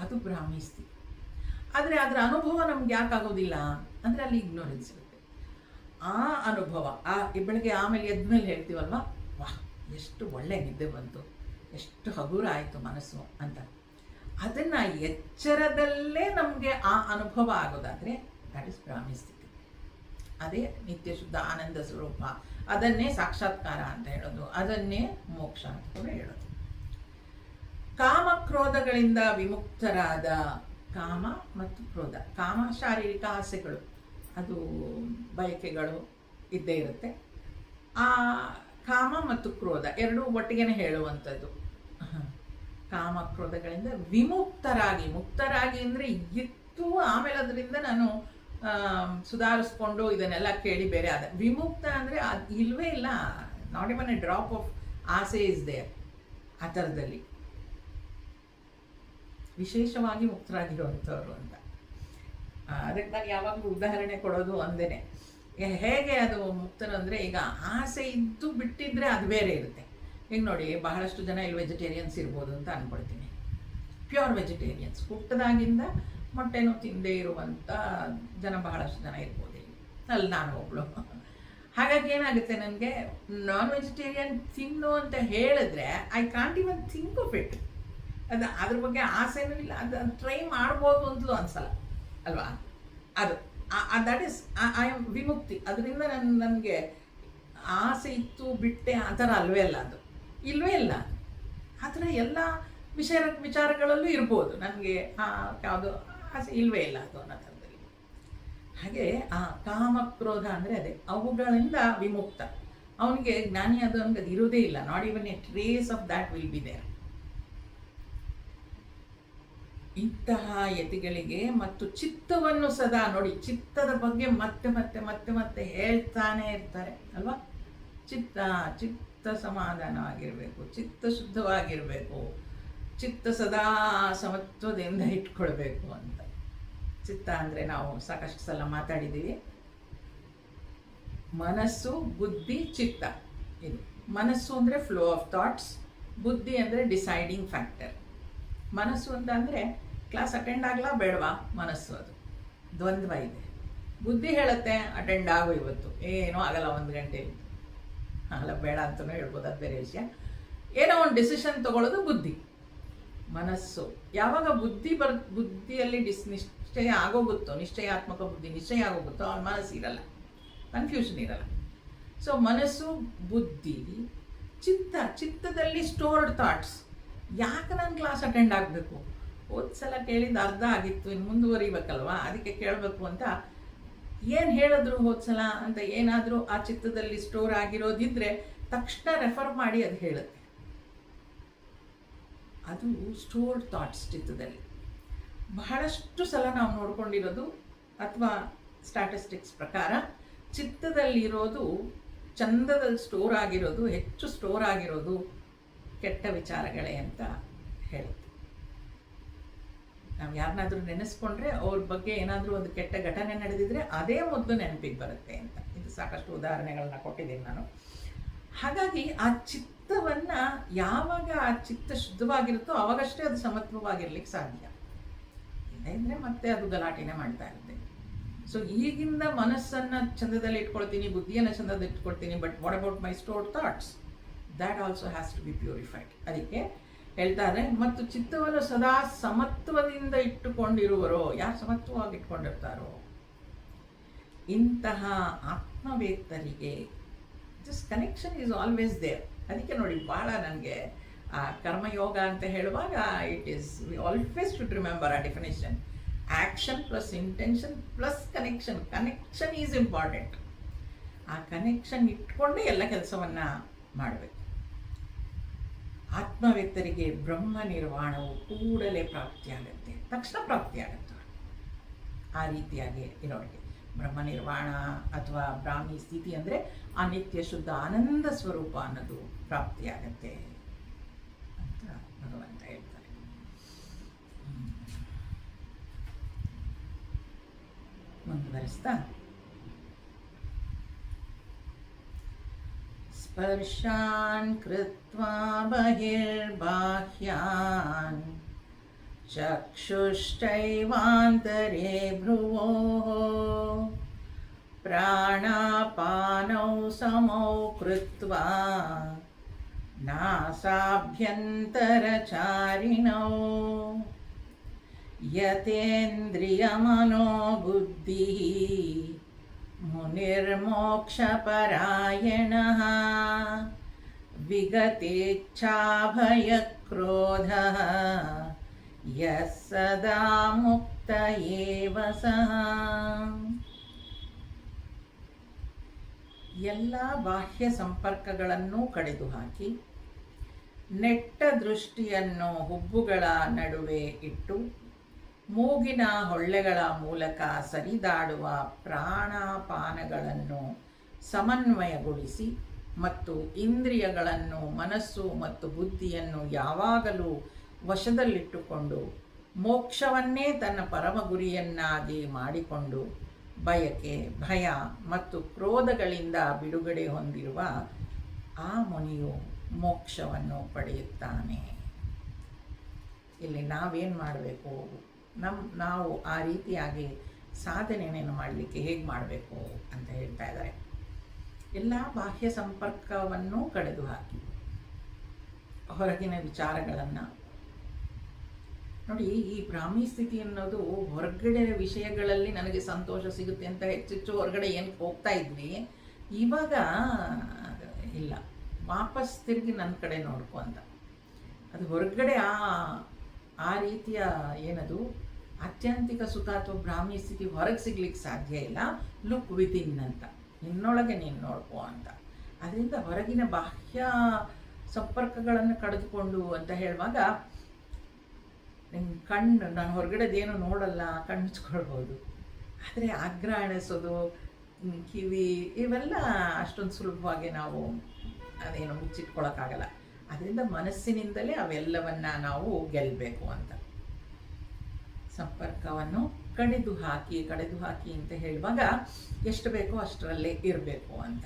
ಅದು ಬ್ರಾಹ್ಮಿ ಸ್ಥಿತಿ. ಆದರೆ ಅದರ ಅನುಭವ ನಮ್ಗೆ ಯಾಕಾಗೋದಿಲ್ಲ ಅಂದರೆ ಅಲ್ಲಿ ಇಗ್ನೋರೆನ್ಸ್ ಇರುತ್ತೆ. ಆ ಅನುಭವ ಬೆಳಗ್ಗೆ ಆಮೇಲೆ ಎದ್ಮೇಲೆ ಹೇಳ್ತೀವಲ್ವ, ವಾಹ್ ಎಷ್ಟು ಒಳ್ಳೆ ನಿದ್ದೆ ಬಂತು, ಎಷ್ಟು ಹಗುರ ಆಯಿತು ಮನಸ್ಸು ಅಂತ. ಅದನ್ನು ಎಚ್ಚರದಲ್ಲೇ ನಮಗೆ ಆ ಅನುಭವ ಆಗೋದಾದರೆ ದಟ್ ಇಸ್ ಬ್ರಾಹ್ಮಿ ಸ್ಥಿತಿ. ಅದೇ ನಿತ್ಯ ಶುದ್ಧ ಆನಂದ ಸ್ವರೂಪ. ಅದನ್ನೇ ಸಾಕ್ಷಾತ್ಕಾರ ಅಂತ ಹೇಳೋದು, ಅದನ್ನೇ ಮೋಕ್ಷ ಅಂತ ಕೂಡ ಹೇಳೋದು. ಕಾಮಕ್ರೋಧಗಳಿಂದ ವಿಮುಕ್ತರಾದ, ಕಾಮ ಮತ್ತು ಕ್ರೋಧ, ಕಾಮ ಶಾರೀರಿಕ ಆಸೆಗಳು, ಅದು ಬಯಕೆಗಳು ಇದ್ದೇ ಇರುತ್ತೆ. ಆ ಕಾಮ ಮತ್ತು ಕ್ರೋಧ ಎರಡೂ ಒಟ್ಟಿಗೆ ಹೇಳುವಂಥದ್ದು. ಕಾಮ ಕ್ರೋಧಗಳಿಂದ ವಿಮುಕ್ತರಾಗಿ, ಮುಕ್ತರಾಗಿ ಅಂದರೆ ಇತ್ತು, ಆಮೇಲೆ ಅದರಿಂದ ನಾನು ಸುಧಾರಿಸ್ಕೊಂಡು ಇದನ್ನೆಲ್ಲ ಕೇಳಿ ಬೇರೆ ಆದ. ವಿಮುಕ್ತ ಅಂದರೆ ಅದು ಇಲ್ವೇ ಇಲ್ಲ, not even A drop of ಆಸೆ ಇಸ್ ದೇರ್. ಆ ಥರದಲ್ಲಿ ವಿಶೇಷವಾಗಿ ಮುಕ್ತರಾಗಿರುವಂಥವ್ರು ಅಂತ. ಅದಕ್ಕೆ ನಾನು ಯಾವಾಗಲೂ ಉದಾಹರಣೆ ಕೊಡೋದು ಅಂದೇನೆ. ಹೇಗೆ ಅದು ಮುಕ್ತರು ಅಂದರೆ, ಈಗ ಆಸೆ ಇದ್ದು ಬಿಟ್ಟಿದ್ರೆ ಅದು ಬೇರೆ ಇರುತ್ತೆ. ಈಗ ನೋಡಿ, ಬಹಳಷ್ಟು ಜನ ಇಲ್ಲಿ ವೆಜಿಟೇರಿಯನ್ಸ್ ಇರ್ಬೋದು ಅಂತ ಅಂದ್ಕೊಳ್ತೀನಿ. ಪ್ಯೂರ್ ವೆಜಿಟೇರಿಯನ್ಸ್, ಹುಟ್ಟದಾಗಿಂದ ಮೊಟ್ಟೆನೂ ತಿಂದೇ ಇರುವಂಥ ಜನ ಬಹಳಷ್ಟು ಜನ ಇರ್ಬೋದು ಇಲ್ಲಿ, ಅಲ್ಲಿ ನಾನು ಒಬ್ಬಳು. ಹಾಗಾಗಿ ಏನಾಗುತ್ತೆ, ನನಗೆ ನಾನ್ ವೆಜಿಟೇರಿಯನ್ ತಿನ್ನು ಅಂತ ಹೇಳಿದ್ರೆ I can't even think of it. ಅದು ಅದ್ರ ಬಗ್ಗೆ ಆಸೆನೂ ಇಲ್ಲ, ಅದು ಟ್ರೈ ಮಾಡ್ಬೋದು ಅಂತಲೂ ಅನ್ಸಲ್ಲ ಅಲ್ವಾ. ಅದು ದಟ್ ಈಸ್ ಐ ಆಮ್ ವಿಮುಕ್ತಿ. ಅದರಿಂದ ನನಗೆ ಆಸೆ ಇತ್ತು ಬಿಟ್ಟೆ ಆ ಥರ ಅಲ್ವೇ ಅಲ್ಲ, ಅದು ಇಲ್ವೇ ಇಲ್ಲ. ಆ ಥರ ಎಲ್ಲ ವಿಚಾರಗಳಲ್ಲೂ ಇರ್ಬೋದು, ನನಗೆ ಯಾವುದು ಆಸೆ ಇಲ್ವೇ ಇಲ್ಲ ಅದು ಅನ್ನೋ ಥರದಲ್ಲಿ. ಹಾಗೆ ಆ ಕಾಮಕ್ರೋಧ ಅಂದರೆ ಅದೇ, ಅವುಗಳಿಂದ ವಿಮುಕ್ತ. ಅವನಿಗೆ ಜ್ಞಾನಿ ಆದವನಿಗೆ ಅದು ಇರೋದೇ ಇಲ್ಲ. Not even a trace of that will be there. ಇಂತಹ ಯತಿಗಳಿಗೆ ಮತ್ತು ಚಿತ್ತವನ್ನು ಸದಾ ನೋಡಿ, ಚಿತ್ತದ ಬಗ್ಗೆ ಮತ್ತೆ ಮತ್ತೆ ಮತ್ತೆ ಮತ್ತೆ ಹೇಳ್ತಾನೆ ಇರ್ತಾರೆ ಅಲ್ವಾ. ಚಿತ್ತ ಸಮಾಧಾನವಾಗಿರಬೇಕು, ಚಿತ್ತ ಶುದ್ಧವಾಗಿರಬೇಕು, ಚಿತ್ತ ಸದಾ ಸಮತ್ವದಿಂದ ಇಟ್ಕೊಳ್ಬೇಕು ಅಂತ. ಚಿತ್ತ ಅಂದರೆ ನಾವು ಸಾಕಷ್ಟು ಸಲ ಮಾತಾಡಿದ್ದೀವಿ, ಮನಸ್ಸು, ಬುದ್ಧಿ, ಚಿತ್ತ. ಇದು ಮನಸ್ಸು ಅಂದರೆ ಫ್ಲೋ ಆಫ್ ಥಾಟ್ಸ್, ಬುದ್ಧಿ ಅಂದರೆ ಡಿಸೈಡಿಂಗ್ ಫ್ಯಾಕ್ಟರ್. ಮನಸ್ಸು ಅಂತ ಅಂದರೆ ಕ್ಲಾಸ್ ಅಟೆಂಡ್ ಆಗಲಾ ಬೇಡವಾ, ಮನಸ್ಸು ಅದು ದ್ವಂದ್ವ ಇದೆ. ಬುದ್ಧಿ ಹೇಳುತ್ತೆ ಅಟೆಂಡ್ ಆಗು, ಇವತ್ತು ಏನೂ ಆಗಲ್ಲ, 1 ಗಂಟೆ ಅಲ್ಲ ಬೇಡ ಅಂತಲೂ ಹೇಳ್ಬೋದು, ಅದು ಬೇರೆ ವಿಷಯ. ಏನೋ ಒಂದು ಡಿಸಿಷನ್ ತಗೊಳ್ಳೋದು ಬುದ್ಧಿ. ಮನಸ್ಸು ಯಾವಾಗ ಬುದ್ಧಿಯಲ್ಲಿ ನಿಶ್ಚಯ ಆಗೋಗುತ್ತೋ, ನಿಶ್ಚಯಾತ್ಮಕ ಬುದ್ಧಿ ನಿಶ್ಚಯ ಆಗೋಗುತ್ತೋ, ಅವನ ಮನಸ್ಸು ಇರಲ್ಲ, ಕನ್ಫ್ಯೂಷನ್ ಇರಲ್ಲ. ಸೊ ಮನಸ್ಸು, ಬುದ್ಧಿ, ಚಿತ್ತದಲ್ಲಿ ಸ್ಟೋರ್ಡ್ ಥಾಟ್ಸ್. ಯಾಕೆ ನಾನು ಕ್ಲಾಸ್ ಅಟೆಂಡ್ ಆಗಬೇಕು, ಸಲ ಕೇಳಿದ್ದು ಅರ್ಧ ಆಗಿತ್ತು, ಇನ್ನು ಮುಂದುವರಿಬೇಕಲ್ವಾ, ಅದಕ್ಕೆ ಕೇಳಬೇಕು ಅಂತ ಏನು ಹೇಳಿದ್ರು ಸಲ ಅಂತ ಏನಾದರೂ ಆ ಚಿತ್ತದಲ್ಲಿ ಸ್ಟೋರ್ ಆಗಿರೋದಿದ್ರೆ ತಕ್ಷಣ ರೆಫರ್ ಮಾಡಿ ಅದು ಹೇಳುತ್ತೆ. ಅದು ಸ್ಟೋರ್ಡ್ ಥಾಟ್ಸ್ ಚಿತ್ತದಲ್ಲಿ. ಬಹಳಷ್ಟು ಸಲ ನಾವು ನೋಡ್ಕೊಂಡಿರೋದು, ಅಥವಾ ಸ್ಟ್ಯಾಟಿಸ್ಟಿಕ್ಸ್ ಪ್ರಕಾರ ಚಿತ್ತದಲ್ಲಿರೋದು, ಚಂದದಲ್ಲಿ ಸ್ಟೋರ್ ಆಗಿರೋದು, ಹೆಚ್ಚು ಸ್ಟೋರ್ ಆಗಿರೋದು ಕೆಟ್ಟ ವಿಚಾರಗಳೇ ಅಂತ ಹೇಳುತ್ತೆ. ನಾವು ಯಾರನ್ನಾದ್ರೂ ನೆನೆಸ್ಕೊಂಡ್ರೆ ಅವ್ರ ಬಗ್ಗೆ ಏನಾದರೂ ಒಂದು ಕೆಟ್ಟ ಘಟನೆ ನಡೆದಿದ್ರೆ ಅದೇ ಮೊದಲು ನೆನಪಿಗೆ ಬರುತ್ತೆ ಅಂತ. ಇದು ಸಾಕಷ್ಟು ಉದಾಹರಣೆಗಳನ್ನ ಕೊಟ್ಟಿದ್ದೀನಿ ನಾನು. ಹಾಗಾಗಿ ಆ ಚಿತ್ತವನ್ನು ಯಾವಾಗ ಆ ಚಿತ್ತ ಶುದ್ಧವಾಗಿರುತ್ತೋ ಅವಾಗಷ್ಟೇ ಅದು ಸಮತ್ವವಾಗಿರ್ಲಿಕ್ಕೆ ಸಾಧ್ಯ. ಇಲ್ಲದಿದ್ದರೆ ಮತ್ತೆ ಅದು ಗಲಾಟೆನೇ ಮಾಡ್ತಾ ಇರುತ್ತೆ. ಸೊ ಈಗಿಂದ ಮನಸ್ಸನ್ನು ಚಂದದಲ್ಲಿ ಇಟ್ಕೊಳ್ತೀನಿ, ಬುದ್ಧಿಯನ್ನು ಚಂದದಲ್ಲಿ ಇಟ್ಕೊಳ್ತೀನಿ, but what about my stored thoughts, that also has to be purified. ಅದಕ್ಕೆ ಹೇಳ್ತಾರೆ, ಮತ್ತು ಚಿತ್ತವನ್ನು ಸದಾ ಸಮತ್ವದಿಂದ ಇಟ್ಟುಕೊಂಡಿರುವರೋ, ಯಾರು ಸಮತ್ವವಾಗಿ ಇಟ್ಕೊಂಡಿರ್ತಾರೋ ಇಂತಹ ಆತ್ಮವೇತ್ತರಿಗೆ just connection is always there. ಅದಕ್ಕೆ ನೋಡಿ, ಭಾಳ ನನಗೆ ಆ ಕರ್ಮಯೋಗ ಅಂತ ಹೇಳುವಾಗ it is we always should remember ಆ definition. Action plus intention plus connection is important. ಆ ಕನೆಕ್ಷನ್ ಇಟ್ಕೊಂಡೇ ಎಲ್ಲ ಕೆಲಸವನ್ನು ಮಾಡಬೇಕು. ಆತ್ಮವೇತ್ತರಿಗೆ ಬ್ರಹ್ಮ ನಿರ್ವಾಣವು ಕೂಡಲೇ ಪ್ರಾಪ್ತಿಯಾಗುತ್ತೆ, ತಕ್ಷಣ ಪ್ರಾಪ್ತಿಯಾಗುತ್ತೆ. ಆ ರೀತಿಯಾಗಿ ಇರೋರಿಗೆ ಬ್ರಹ್ಮ ನಿರ್ವಾಣ ಅಥವಾ ಬ್ರಾಹ್ಮಿ ಸ್ಥಿತಿ ಅಂದರೆ ಆ ನಿತ್ಯ ಶುದ್ಧ ಆನಂದ ಸ್ವರೂಪ ಅನ್ನೋದು ಪ್ರಾಪ್ತಿಯಾಗತ್ತೆ ಅಂತ ಭಗವಂತ ಹೇಳ್ತಾರೆ. ಮುಂದುವರಿಸ್ತಾ, ಸ್ಪರ್ಶಾನ್ ಕೃತ್ವಾ ಬಹಿರ್ಬಾಹ್ಯಾನ್ ಚಕ್ಷುಶ್ಚೈವಾಂತರೇ ಭ್ರುವೋಃ ಪ್ರಾಣಾಪಾನೌ ಸಮೌ ಕೃತ್ವಾ ನಾಸಾಭ್ಯಂತರಚಾರಿಣೌ ಯತೇಂದ್ರಿಯಮನೋ ಬುದ್ಧಿಃ ಮುನಿರ್ಮೋಕ್ಷಪರಾಯಣಃ ವಿಗತೇಚ್ಛಾಭಯಕ್ರೋಧಃ ಯಃ ಸದಾ ಮುಕ್ತ ಏವ ಸಃ. ಎಲ್ಲ ಬಾಹ್ಯ ಸಂಪರ್ಕಗಳನ್ನು ಕಡಿದು ಹಾಕಿ ನೆಟ್ಟ ದೃಷ್ಟಿಯನ್ನು ಹುಬ್ಬುಗಳ ನಡುವೆ ಇಟ್ಟು ಮೂಗಿನ ಹೊಳ್ಳೆಗಳ ಮೂಲಕ ಸರಿದಾಡುವ ಪ್ರಾಣಾಪಾನಗಳನ್ನು ಸಮನ್ವಯಗೊಳಿಸಿ ಮತ್ತು ಇಂದ್ರಿಯಗಳನ್ನು, ಮನಸ್ಸು ಮತ್ತು ಬುದ್ಧಿಯನ್ನು ಯಾವಾಗಲೂ ವಶದಲ್ಲಿಟ್ಟುಕೊಂಡು ಮೋಕ್ಷವನ್ನೇ ತನ್ನ ಪರಮ ಗುರಿಯನ್ನಾಗಿ ಮಾಡಿಕೊಂಡು ಬಯಕೆ, ಭಯ ಮತ್ತು ಕ್ರೋಧಗಳಿಂದ ಬಿಡುಗಡೆ ಹೊಂದಿರುವ ಆ ಮುನಿಯು ಮೋಕ್ಷವನ್ನು ಪಡೆಯುತ್ತಾನೆ. ಇಲ್ಲಿ ನಾವೇನು ಮಾಡಬೇಕು, ನಾವು ಆ ರೀತಿಯಾಗಿ ಸಾಧನೆಯನ್ನು ಮಾಡಲಿಕ್ಕೆ ಹೇಗೆ ಮಾಡಬೇಕು ಅಂತ ಹೇಳ್ತಾ ಇದ್ದಾರೆ. ಎಲ್ಲ ಬಾಹ್ಯ ಸಂಪರ್ಕವನ್ನು ಕಡಿದು ಹಾಕಿ ಹೊರಗಿನ ವಿಚಾರಗಳನ್ನು ನೋಡಿ. ಈ ಬ್ರಾಹ್ಮಿ ಸ್ಥಿತಿ ಅನ್ನೋದು ಹೊರಗಡೆ ವಿಷಯಗಳಲ್ಲಿ ನನಗೆ ಸಂತೋಷ ಸಿಗುತ್ತೆ ಅಂತ ಹೆಚ್ಚೆಚ್ಚು ಹೊರಗಡೆ ಏನು ಹೋಗ್ತಾ ಇದ್ವಿ, ಇವಾಗ ಇಲ್ಲ, ವಾಪಸ್ ತಿರುಗಿ ನನ್ನ ಕಡೆ ನೋಡ್ಕೊ ಅಂತ. ಅದು ಹೊರಗಡೆ ಆ ರೀತಿಯ ಏನದು ಆತ್ಯಂತಿಕ ಸುಖ ಅಥವಾ ಬ್ರಾಹ್ಮಿ ಸ್ಥಿತಿ ಹೊರಗೆ ಸಿಗ್ಲಿಕ್ಕೆ ಸಾಧ್ಯ ಇಲ್ಲ. ಲುಕ್ ವಿತಿನ್ ಅಂತ, ನಿನ್ನೊಳಗೆ ನೀನು ನೋಡ್ಕೋ ಅಂತ. ಅದರಿಂದ ಹೊರಗಿನ ಬಾಹ್ಯ ಸಂಪರ್ಕಗಳನ್ನು ಕಳೆದುಕೊಂಡು ಅಂತ ಹೇಳುವಾಗ ಕಣ್ಣು, ನಾನು ಹೊರಗಡೆದೇನು ನೋಡಲ್ಲ, ಕಣ್ಣಿಚ್ಕೊಳ್ಬೋದು. ಆದರೆ ಆಗ್ರಹ ಎಣಿಸೋದು, ಕಿವಿ, ಇವೆಲ್ಲ ಅಷ್ಟೊಂದು ಸುಲಭವಾಗಿ ನಾವು ಅದೇನು ಮುಚ್ಚಿಟ್ಕೊಳ್ಳೋಕ್ಕಾಗಲ್ಲ. ಅದರಿಂದ ಮನಸ್ಸಿನಿಂದಲೇ ಅವೆಲ್ಲವನ್ನ ನಾವು ಗೆಲ್ಲಬೇಕು ಅಂತ. ಸಂಪರ್ಕವನ್ನು ಕಡಿದು ಹಾಕಿ ಅಂತ ಹೇಳುವಾಗ ಎಷ್ಟು ಬೇಕೋ ಅಷ್ಟರಲ್ಲೇ ಇರಬೇಕು ಅಂತ.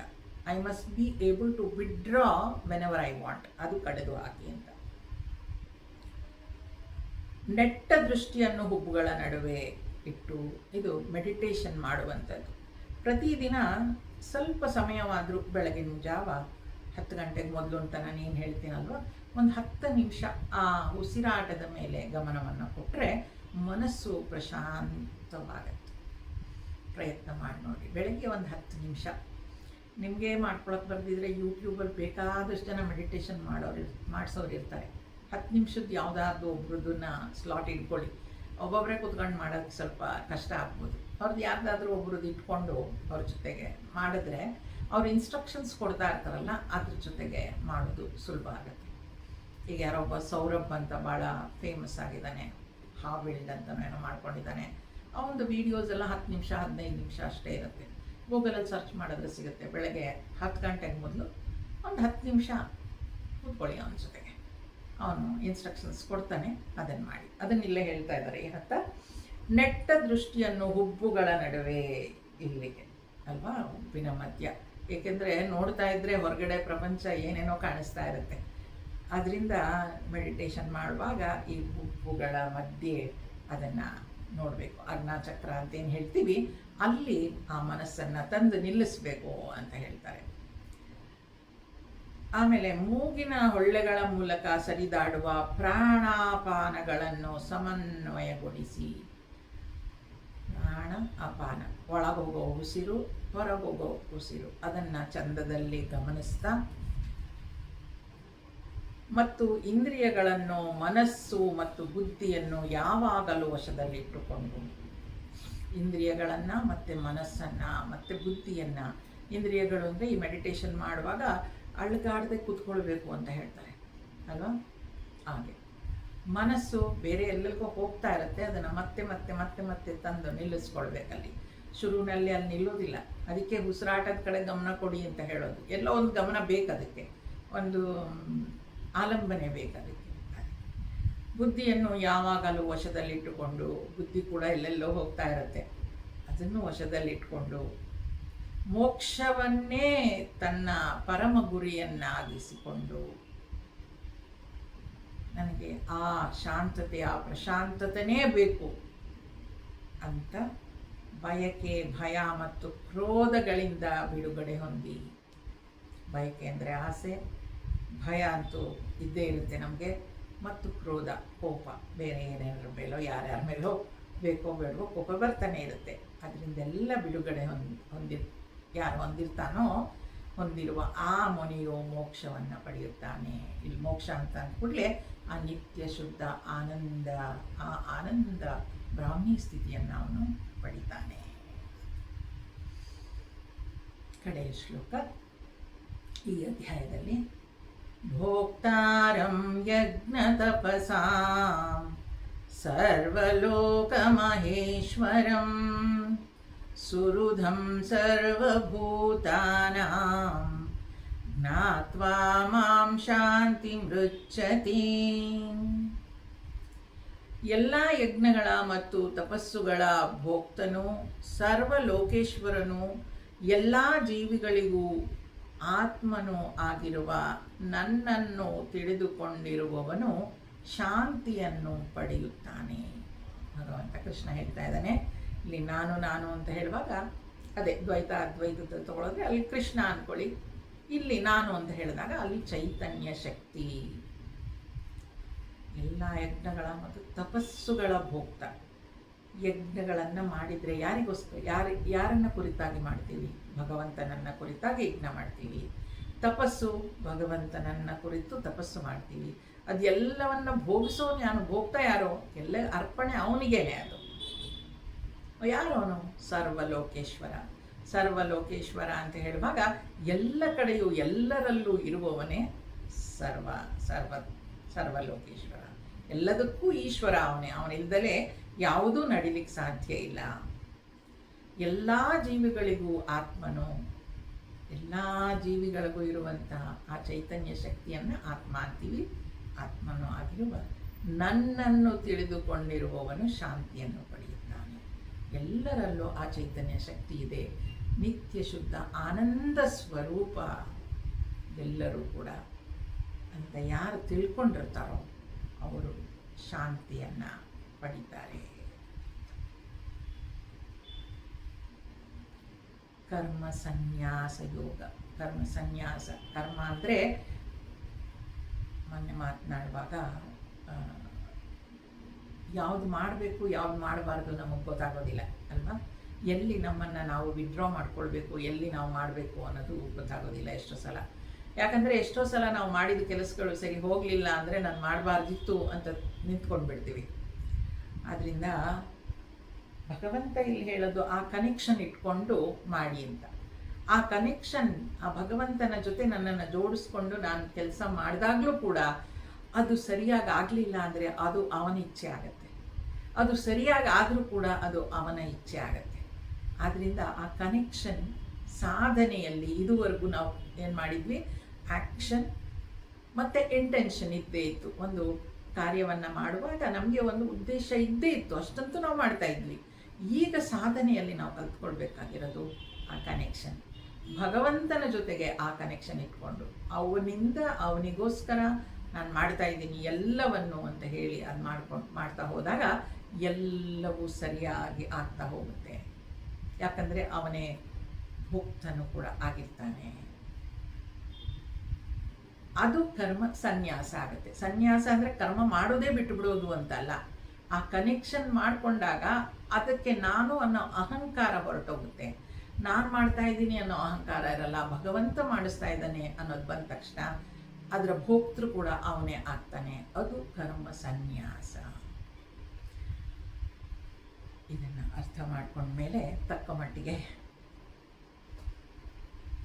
I must be able to withdraw whenever I want, ಅದು ಕಡಿದು ಹಾಕಿ ಅಂತ. ನೆಟ್ಟ ದೃಷ್ಟಿಯನ್ನು ಹುಬ್ಬುಗಳ ನಡುವೆ ಇಟ್ಟು, ಇದು ಮೆಡಿಟೇಷನ್ ಮಾಡುವಂಥದ್ದು. ಪ್ರತಿದಿನ ಸ್ವಲ್ಪ ಸಮಯವಾದರೂ ಬೆಳಗಿನ ಜಾವ 10 ಗಂಟೆಗೆ ಮೊದಲು ಅಂತ ನಾನು ಏನು ಹೇಳ್ತೀನಲ್ವ, ಒಂದು 10 ನಿಮಿಷ ಆ ಉಸಿರಾಟದ ಮೇಲೆ ಗಮನವನ್ನು ಕೊಟ್ಟರೆ ಮನಸ್ಸು ಪ್ರಶಾಂತವಾಗತ್ತೆ. ಪ್ರಯತ್ನ ಮಾಡಿ ನೋಡಿ, ಬೆಳಗ್ಗೆ ಒಂದು 10 ನಿಮಿಷ. ನಿಮಗೆ ಮಾಡ್ಕೊಳಕ್ಕೆ ಬರ್ದಿದ್ರೆ ಯೂಟ್ಯೂಬಲ್ಲಿ ಬೇಕಾದಷ್ಟು ಜನ ಮೆಡಿಟೇಷನ್ ಮಾಡಿಸೋರು ಇರ್ತಾರೆ. 10 ನಿಮಿಷದ ಯಾವುದಾದ್ರೂ ಒಬ್ರದನ್ನ ಸ್ಲಾಟ್ ಇಟ್ಕೊಳ್ಳಿ. ಒಬ್ಬೊಬ್ಬರೇ ಕೂತ್ಕೊಂಡು ಮಾಡೋಕ್ಕೆ ಸ್ವಲ್ಪ ಕಷ್ಟ ಆಗ್ಬೋದು. ಅವ್ರದ್ದು ಯಾರ್ದಾದ್ರೂ ಒಬ್ರದ್ದು ಇಟ್ಕೊಂಡು ಅವ್ರ ಜೊತೆಗೆ ಮಾಡಿದ್ರೆ ಅವ್ರು ಇನ್ಸ್ಟ್ರಕ್ಷನ್ಸ್ ಕೊಡ್ತಾ ಇರ್ತಾರಲ್ಲ, ಅದ್ರ ಜೊತೆಗೆ ಮಾಡೋದು ಸುಲಭ ಆಗುತ್ತೆ. ಈಗ ಯಾರೊಬ್ಬ ಸೌರಭ್ ಅಂತ ಭಾಳ ಫೇಮಸ್ ಆಗಿದ್ದಾನೆ, ಹಾವಿಲ್ಡ್ ಅಂತ ಏನೋ ಮಾಡ್ಕೊಂಡಿದ್ದಾನೆ. ಅವನದು ವೀಡಿಯೋಸ್ ಎಲ್ಲ 10 ನಿಮಿಷ 15 ನಿಮಿಷ ಅಷ್ಟೇ ಇರುತ್ತೆ. ಗೂಗಲಲ್ಲಿ ಸರ್ಚ್ ಮಾಡಿದ್ರೆ ಸಿಗುತ್ತೆ. ಬೆಳಗ್ಗೆ 10 ಗಂಟೆಗೆ ಮೊದಲು ಒಂದು 10 ನಿಮಿಷ ಕೂತ್ಕೊಳ್ಳಿ ಅವನ ಜೊತೆಗೆ, ಅವನು ಇನ್ಸ್ಟ್ರಕ್ಷನ್ಸ್ ಕೊಡ್ತಾನೆ, ಅದನ್ನು ಮಾಡಿ. ಅದನ್ನಿಲ್ಲೇ ಹೇಳ್ತಾ ಇದ್ದಾರೆ ಏನಂತ, ನೆಟ್ಟ ದೃಷ್ಟಿಯನ್ನು ಹುಬ್ಬುಗಳ ನಡುವೆ ಇಲ್ಲಿಗೆ ಅಲ್ವಾ, ಹುಬ್ಬಿನ ಮಧ್ಯ. ಏಕೆಂದರೆ ನೋಡ್ತಾ ಇದ್ದರೆ ಹೊರಗಡೆ ಪ್ರಪಂಚ ಏನೇನೋ ಕಾಣಿಸ್ತಾ ಇರುತ್ತೆ. ಅದರಿಂದ ಮೆಡಿಟೇಷನ್ ಮಾಡುವಾಗ ಈ ಹುಬ್ಬುಗಳ ಮಧ್ಯೆ ಅದನ್ನು ನೋಡಬೇಕು. ಅಗ್ನಾಚಕ್ರ ಅಂತೇನು ಹೇಳ್ತೀವಿ, ಅಲ್ಲಿ ಆ ಮನಸ್ಸನ್ನು ತಂದು ನಿಲ್ಲಿಸಬೇಕು ಅಂತ ಹೇಳ್ತಾರೆ. ಆಮೇಲೆ ಮೂಗಿನ ಹೊಳ್ಳೆಗಳ ಮೂಲಕ ಸರಿದಾಡುವ ಪ್ರಾಣಾಪಾನಗಳನ್ನು ಸಮನ್ವಯಗೊಳಿಸಿ, ಪ್ರಾಣ ಅಪಾನ, ಒಳಗೋಗೋ ಉಸಿರು ಹೊರಗೋಗೋ ಉಸಿರು, ಅದನ್ನು ಚಂದದಲ್ಲಿ ಗಮನಿಸ್ತಾ, ಮತ್ತು ಇಂದ್ರಿಯಗಳನ್ನು, ಮನಸ್ಸು ಮತ್ತು ಬುದ್ಧಿಯನ್ನು ಯಾವಾಗಲೂ ವಶದಲ್ಲಿಟ್ಟುಕೊಂಡು, ಇಂದ್ರಿಯಗಳನ್ನು ಮತ್ತು ಮನಸ್ಸನ್ನು ಮತ್ತು ಬುದ್ಧಿಯನ್ನು, ಇಂದ್ರಿಯಗಳು ಅಂದರೆ ಈ ಮೆಡಿಟೇಷನ್ ಮಾಡುವಾಗ ಅಳ್ಗಾಡದೆ ಕೂತ್ಕೊಳ್ಬೇಕು ಅಂತ ಹೇಳ್ತಾರೆ ಅಲ್ವಾ. ಹಾಗೆ ಮನಸ್ಸು ಬೇರೆ ಎಲ್ಲರಿಗೂ ಹೋಗ್ತಾ ಇರುತ್ತೆ, ಅದನ್ನು ಮತ್ತೆ ಮತ್ತೆ ಮತ್ತೆ ಮತ್ತೆ ತಂದು ನಿಲ್ಲಿಸ್ಕೊಳ್ಬೇಕಲ್ಲಿ. ಶುರುವಿನಲ್ಲಿ ಅಲ್ಲಿ ನಿಲ್ಲೋದಿಲ್ಲ. ಅದಕ್ಕೆ ಉಸಿರಾಟದ ಕಡೆ ಗಮನ ಕೊಡಿ ಅಂತ ಹೇಳೋದು. ಎಲ್ಲೋ ಒಂದು ಗಮನ ಬೇಕು, ಅದಕ್ಕೆ ಒಂದು ಆಲಂಬನೆ ಬೇಕು. ಬುದ್ಧಿಯನ್ನು ಯಾವಾಗಲೂ ವಶದಲ್ಲಿಟ್ಟುಕೊಂಡು, ಬುದ್ಧಿ ಕೂಡ ಎಲ್ಲೆಲ್ಲೋ ಹೋಗ್ತಾ ಇರುತ್ತೆ, ಅದನ್ನು ವಶದಲ್ಲಿಟ್ಕೊಂಡು ಮೋಕ್ಷವನ್ನೇ ತನ್ನ ಪರಮ ಗುರಿಯನ್ನಾಗಿಸಿಕೊಂಡು, ನನಗೆ ಆ ಶಾಂತತೆ, ಆ ಪ್ರಶಾಂತತೆನೇ ಬೇಕು ಅಂತ ಬಯಕೆ, ಭಯ ಮತ್ತು ಕ್ರೋಧಗಳಿಂದ ಬಿಡುಗಡೆ ಹೊಂದಿ. ಬಯಕೆ ಅಂದರೆ ಆಸೆ, ಭಯ ಅಂತೂ ಇದ್ದೇ ಇರುತ್ತೆ ನಮಗೆ, ಮತ್ತು ಕ್ರೋಧ, ಕೋಪ, ಬೇರೆ ಏನೇನರ ಮೇಲೋ ಯಾರ್ಯಾರ ಮೇಲೋ ಬೇಕೋ ಬೇಡವೋ ಕೋಪ ಬರ್ತಾನೆ ಇರುತ್ತೆ. ಅದರಿಂದೆಲ್ಲ ಬಿಡುಗಡೆ ಯಾರು ಹೊಂದಿರುವ ಆ ಮುನಿಯು ಮೋಕ್ಷವನ್ನು ಪಡೆಯುತ್ತಾನೆ. ಇಲ್ಲಿ ಮೋಕ್ಷ ಅಂತ ಅಂದ್ಕೂಡಲೇ ಆ ನಿತ್ಯ ಶುದ್ಧ ಆನಂದ, ಆ ಆನಂದ ಬ್ರಾಹ್ಮಿ ಸ್ಥಿತಿಯನ್ನು ಅವನು ಪಡಿತಾನೆ. ಕಡೆಯ ಶ್ಲೋಕ ಈ ಅಧ್ಯಾಯದಲ್ಲಿ, ಭೋಕ್ತಾರಂ ಯಜ್ಞ ತಪಸಾಂ ಸರ್ವಲೋಕ ಮಹೇಶ್ವರಂ ಸುಹೃದಂ ಸರ್ವಭೂತಾನಾಂ ಜ್ಞಾತ್ವಾ ಮಾಂ ಶಾಂತಿ ಮೃಚ್ಛತಿ. ಎಲ್ಲ ಯಜ್ಞಗಳ ಮತ್ತು ತಪಸ್ಸುಗಳ ಭೋಕ್ತನು, ಸರ್ವಲೋಕೇಶ್ವರನು, ಎಲ್ಲ ಜೀವಿಗಳಿಗೂ ಆತ್ಮನು ಆಗಿರುವ ನನ್ನನ್ನು ತಿಳಿದುಕೊಂಡಿರುವವನು ಶಾಂತಿಯನ್ನು ಪಡೆಯುತ್ತಾನೆ. ಭಗವಂತ ಕೃಷ್ಣ ಹೇಳ್ತಾ ಇದ್ದಾನೆ. ಇಲ್ಲಿ ನಾನು ನಾನು ಅಂತ ಹೇಳುವಾಗ ಅದೇ ದ್ವೈತ ಅದ್ವೈತ ತಗೊಳ್ಳೋದ್ರೆ ಅಲ್ಲಿ ಕೃಷ್ಣ ಅಂದ್ಕೊಳ್ಳಿ. ಇಲ್ಲಿ ನಾನು ಅಂತ ಹೇಳಿದಾಗ ಅಲ್ಲಿ ಚೈತನ್ಯ ಶಕ್ತಿ, ಎಲ್ಲ ಯಜ್ಞಗಳ ಮತ್ತು ತಪಸ್ಸುಗಳ ಭೋಕ್ತ. ಯಜ್ಞಗಳನ್ನು ಮಾಡಿದರೆ ಯಾರಿಗೋಸ್ಕರ, ಯಾರನ್ನ ಕುರಿತಾಗಿ ಮಾಡ್ತೀವಿ? ಭಗವಂತನನ್ನ ಕುರಿತಾಗಿ ಯಜ್ಞ ಮಾಡ್ತೀವಿ. ತಪಸ್ಸು ಭಗವಂತನನ್ನ ಕುರಿತು ತಪಸ್ಸು ಮಾಡ್ತೀವಿ. ಅದೆಲ್ಲವನ್ನ ಭೋಗಿಸೋನು ಯಾರು? ಭೋಗ್ತಾ ಯಾರೋ? ಎಲ್ಲ ಅರ್ಪಣೆ ಅವನಿಗೇನೆ. ಅದು ಯಾರು? ಅವನು ಸರ್ವಲೋಕೇಶ್ವರ. ಸರ್ವಲೋಕೇಶ್ವರ ಅಂತ ಹೇಳುವಾಗ ಎಲ್ಲ ಕಡೆಯೂ ಎಲ್ಲರಲ್ಲೂ ಇರುವವನೇ ಸರ್ವಲೋಕೇಶ್ವರ. ಎಲ್ಲದಕ್ಕೂ ಈಶ್ವರ ಅವನೇ. ಅವನಿಲ್ಲದಲೇ ಯಾವುದೂ ನಡಿಲಿಕ್ಕೆ ಸಾಧ್ಯ ಇಲ್ಲ. ಎಲ್ಲ ಜೀವಿಗಳಿಗೂ ಆತ್ಮನು, ಎಲ್ಲ ಜೀವಿಗಳಿಗೂ ಇರುವಂತಹ ಆ ಚೈತನ್ಯ ಶಕ್ತಿಯನ್ನು ಆತ್ಮ ಅಂತೀವಿ. ಆತ್ಮನು ಆಗಿರುವ ನನ್ನನ್ನು ತಿಳಿದುಕೊಂಡಿರುವವನು ಶಾಂತಿಯನ್ನು ಪಡೆಯುತ್ತಾನೆ. ಎಲ್ಲರಲ್ಲೂ ಆ ಚೈತನ್ಯ ಶಕ್ತಿ ಇದೆ. ನಿತ್ಯ ಶುದ್ಧ ಆನಂದ ಸ್ವರೂಪ ಎಲ್ಲರೂ ಕೂಡ ಅಂತ ಯಾರು ತಿಳ್ಕೊಂಡಿರ್ತಾರೋ ಅವರು ಶಾಂತಿಯನ್ನು ಪಡಿತಾರೆ. ಕರ್ಮ ಸನ್ಯಾಸ ಯೋಗ. ಕರ್ಮ ಸನ್ಯಾಸ, ಕರ್ಮ ಅಂದರೆ ಮೊನ್ನೆ ಮಾತನಾಡುವಾಗ ಯಾವುದು ಮಾಡಬೇಕು ಯಾವ್ದು ಮಾಡಬಾರ್ದು ನಮಗೆ ಗೊತ್ತಾಗೋದಿಲ್ಲ ಅಲ್ವಾ? ಎಲ್ಲಿ ನಮ್ಮನ್ನು ನಾವು ವಿಡ್ರಾ ಮಾಡ್ಕೊಳ್ಬೇಕು, ಎಲ್ಲಿ ನಾವು ಮಾಡಬೇಕು ಅನ್ನೋದು ಗೊತ್ತಾಗೋದಿಲ್ಲ ಎಷ್ಟೋ ಸಲ. ಯಾಕಂದರೆ ಎಷ್ಟೋ ಸಲ ನಾವು ಮಾಡಿದ ಕೆಲಸಗಳು ಸರಿ ಹೋಗಲಿಲ್ಲ ಅಂದರೆ ನಾನು ಮಾಡಬಾರ್ದಿತ್ತು ಅಂತ ನಿಂತ್ಕೊಂಡು ಬಿಡ್ತೀವಿ. ಆದ್ದರಿಂದ ಭಗವಂತ ಇಲ್ಲಿ ಹೇಳೋದು ಆ ಕನೆಕ್ಷನ್ ಇಟ್ಕೊಂಡು ಮಾಡಿ ಅಂತ. ಆ ಕನೆಕ್ಷನ್, ಆ ಭಗವಂತನ ಜೊತೆ ನನ್ನನ್ನು ಜೋಡಿಸ್ಕೊಂಡು ನಾನು ಕೆಲಸ ಮಾಡಿದಾಗಲೂ ಕೂಡ ಅದು ಸರಿಯಾಗಿ ಆಗಲಿಲ್ಲ ಅಂದರೆ ಅದು ಅವನ ಇಚ್ಛೆ ಆಗತ್ತೆ. ಅದು ಸರಿಯಾಗಿ ಆದರೂ ಕೂಡ ಅದು ಅವನ ಇಚ್ಛೆ ಆಗತ್ತೆ. ಆದ್ದರಿಂದ ಆ ಕನೆಕ್ಷನ್ ಸಾಧನೆಯಲ್ಲಿ ಇದುವರೆಗೂ ನಾವು ಏನು ಮಾಡಿದ್ವಿ? ಆ್ಯಕ್ಷನ್ ಮತ್ತು ಇಂಟೆನ್ಷನ್ ಇದ್ದೇ ಇತ್ತು. ಒಂದು ಕಾರ್ಯವನ್ನು ಮಾಡುವಾಗ ನಮಗೆ ಒಂದು ಉದ್ದೇಶ ಇದ್ದೇ ಇತ್ತು, ಅಷ್ಟಂತೂ ನಾವು ಮಾಡ್ತಾ ಇದ್ವಿ. ಈಗ ಸಾಧನೆಯಲ್ಲಿ ನಾವು ಕಲ್ತ್ಕೊಳ್ಬೇಕಾಗಿರೋದು ಆ ಕನೆಕ್ಷನ್, ಭಗವಂತನ ಜೊತೆಗೆ ಆ ಕನೆಕ್ಷನ್ ಇಟ್ಕೊಂಡು ಅವನಿಂದ ಅವನಿಗೋಸ್ಕರ ನಾನು ಮಾಡ್ತಾ ಇದ್ದೀನಿ ಎಲ್ಲವನ್ನು ಅಂತ ಹೇಳಿ ಅದು ಮಾಡ್ತಾ ಹೋದಾಗ ಎಲ್ಲವೂ ಸರಿಯಾಗಿ ಆಗ್ತಾ ಹೋಗುತ್ತೆ. ಯಾಕಂದರೆ ಅವನೇ ಭೋಕ್ತನು ಕೂಡ ಆಗಿರ್ತಾನೆ. ಅದು ಕರ್ಮ ಸನ್ಯಾಸ ಆಗುತ್ತೆ. ಸನ್ಯಾಸ ಅಂದರೆ ಕರ್ಮ ಮಾಡೋದೇ ಬಿಟ್ಟು ಬಿಡೋದು ಅಂತಲ್ಲ. ಆ ಕನೆಕ್ಷನ್ ಮಾಡಿಕೊಂಡಾಗ ಅದಕ್ಕೆ ನಾನು ಅನ್ನೋ ಅಹಂಕಾರ ಹೊರಟೋಗುತ್ತೆ. ನಾನು ಮಾಡ್ತಾ ಇದ್ದೀನಿ ಅನ್ನೋ ಅಹಂಕಾರ ಇರಲ್ಲ. ಭಗವಂತ ಮಾಡಿಸ್ತಾ ಇದ್ದಾನೆ ಅನ್ನೋದು ಬಂದ ತಕ್ಷಣ ಅದರ ಭೋಕ್ತೃ ಕೂಡ ಅವನೇ ಆಗ್ತಾನೆ. ಅದು ಕರ್ಮ ಸನ್ಯಾಸ. ಇದನ್ನು ಅರ್ಥ ಮಾಡ್ಕೊಂಡ್ಮೇಲೆ ತಕ್ಕ ಮಟ್ಟಿಗೆ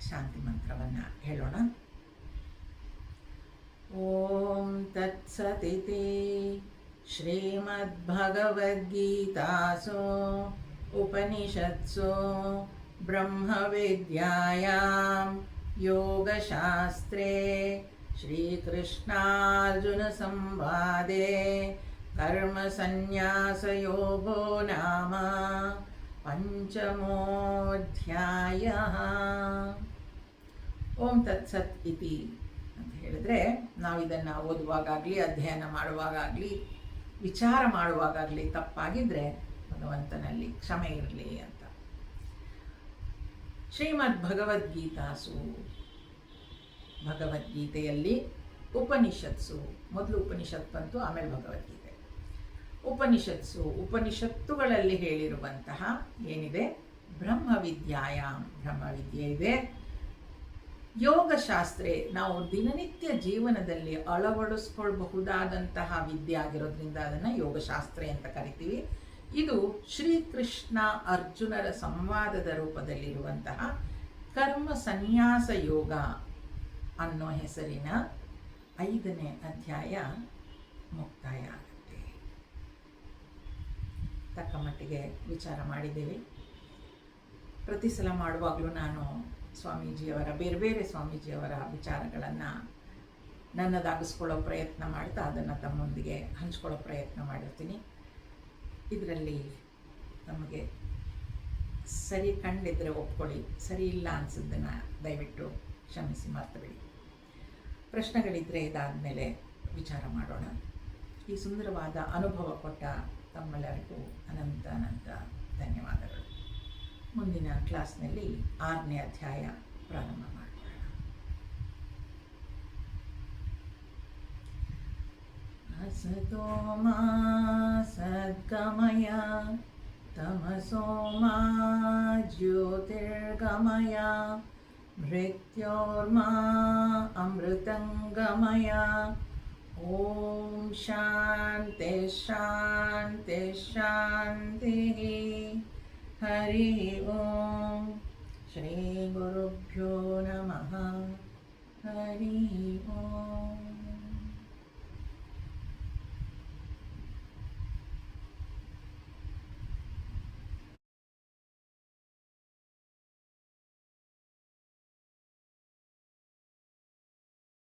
ಶಾಂತಿ ಮಂತ್ರವನ್ನು ಹೇಳೋಣ. ಓಂ ತತ್ಸದಿತಿ ಶ್ರೀಮದ್ಭಗವದ್ಗೀತಾಸು ಉಪನಿಷತ್ಸು ಬ್ರಹ್ಮವಿದ್ಯಾಯಾಂ ಯೋಗಶಾಸ್ತ್ರೇ ಶ್ರೀಕೃಷ್ಣಾರ್ಜುನ ಸಂವಾದೇ ಕರ್ಮಸನ್ಯಾಸಯೋಗೋ ನಾಮ ಪಂಚಮೋಧ್ಯಾಯಃ. ಓಂ ತತ್ಸತ್ ಇತಿ ಅಂತ ಹೇಳಿದ್ರೆ ನಾವು ಇದನ್ನು ಓದುವಾಗಲಿ ಅಧ್ಯಯನ ಮಾಡುವಾಗಲಿ ವಿಚಾರ ಮಾಡುವಾಗಲಿ ತಪ್ಪಾಗಿದ್ದರೆ ಭಗವಂತನಲ್ಲಿ ಕ್ಷಮೆ ಇರಲಿ ಅಂತ. ಶ್ರೀಮದ್ ಭಗವದ್ಗೀತಾಸು, ಭಗವದ್ಗೀತೆಯಲ್ಲಿ ಉಪನಿಷತ್ಸು, ಮೊದಲು ಉಪನಿಷತ್ ಬಂತು, ಆಮೇಲೆ ಭಗವದ್ಗೀತೆ. ಉಪನಿಷತ್ಸು, ಉಪನಿಷತ್ತುಗಳಲ್ಲಿ ಹೇಳಿರುವಂತಹ ಏನಿದೆ, ಬ್ರಹ್ಮವಿದ್ಯಾಯಾಮ್, ಬ್ರಹ್ಮವಿದ್ಯೆ ಇದೆ. ಯೋಗಶಾಸ್ತ್ರೇ, ನಾವು ದಿನನಿತ್ಯ ಜೀವನದಲ್ಲಿ ಅಳವಡಿಸ್ಕೊಳ್ಬಹುದಾದಂತಹ ವಿದ್ಯೆ ಆಗಿರೋದ್ರಿಂದ ಅದನ್ನು ಯೋಗಶಾಸ್ತ್ರ ಅಂತ ಕರಿತೀವಿ. ಇದು ಶ್ರೀಕೃಷ್ಣ ಅರ್ಜುನರ ಸಂವಾದದ ರೂಪದಲ್ಲಿರುವಂತಹ ಕರ್ಮ ಸನ್ಯಾಸ ಯೋಗ ಅನ್ನೋ ಹೆಸರಿನ 5ನೇ ಅಧ್ಯಾಯ ಮುಕ್ತಾಯ ಆಗುತ್ತೆ. ತಕ್ಕ ಮಟ್ಟಿಗೆ ವಿಚಾರ ಮಾಡಿದ್ದೇವೆ. ಪ್ರತಿ ಸಲ ಮಾಡುವಾಗಲೂ ನಾನು ಸ್ವಾಮೀಜಿಯವರ ಬೇರೆ ಬೇರೆ ಸ್ವಾಮೀಜಿಯವರ ವಿಚಾರಗಳನ್ನು ನನ್ನದಾಗಿಸ್ಕೊಳ್ಳೋ ಪ್ರಯತ್ನ ಮಾಡ್ತಾ ಅದನ್ನು ತಮ್ಮೊಂದಿಗೆ ಹಂಚ್ಕೊಳ್ಳೋ ಪ್ರಯತ್ನ ಮಾಡಿರ್ತೀನಿ. ಇದರಲ್ಲಿ ನಮಗೆ ಸರಿ ಕಂಡಿದ್ದರೆ ಒಪ್ಕೊಳ್ಳಿ, ಸರಿ ಇಲ್ಲ ಅನಿಸಿದ್ದನ್ನು ದಯವಿಟ್ಟು ಕ್ಷಮಿಸಿ ಮರ್ತಬೇಡಿ. ಪ್ರಶ್ನೆಗಳಿದ್ದರೆ ಇದಾದ ಮೇಲೆ ವಿಚಾರ ಮಾಡೋಣ. ಈ ಸುಂದರವಾದ ಅನುಭವ ಕೊಟ್ಟ ತಮ್ಮೆಲ್ಲರಿಗೂ ಅನಂತ ಅನಂತ ಧನ್ಯವಾದಗಳು. ಮುಂದಿನ ಕ್ಲಾಸ್ನಲ್ಲಿ 6ನೇ ಅಧ್ಯಾಯ ಪ್ರಾರಂಭ ಮಾಡೋಣ. ಅಸತೋ ಮಾ ಸದ್ಗಮಯ ತಮಸೋ ಮಾ ಜ್ಯೋತಿರ್ಗಮಯ ಮೃತ್ಯೋರ್ಮಾ ಅಮೃತಂಗಮಯ. ಓಂ ಶಾಂತಿ ಶಾಂತಿ ಶಾಂತಿ. ಹರಿ ಓಂ. ಶ್ರೀ ಗುರುಭ್ಯೋ ನಮಃ. ಹರಿ ಓಂ.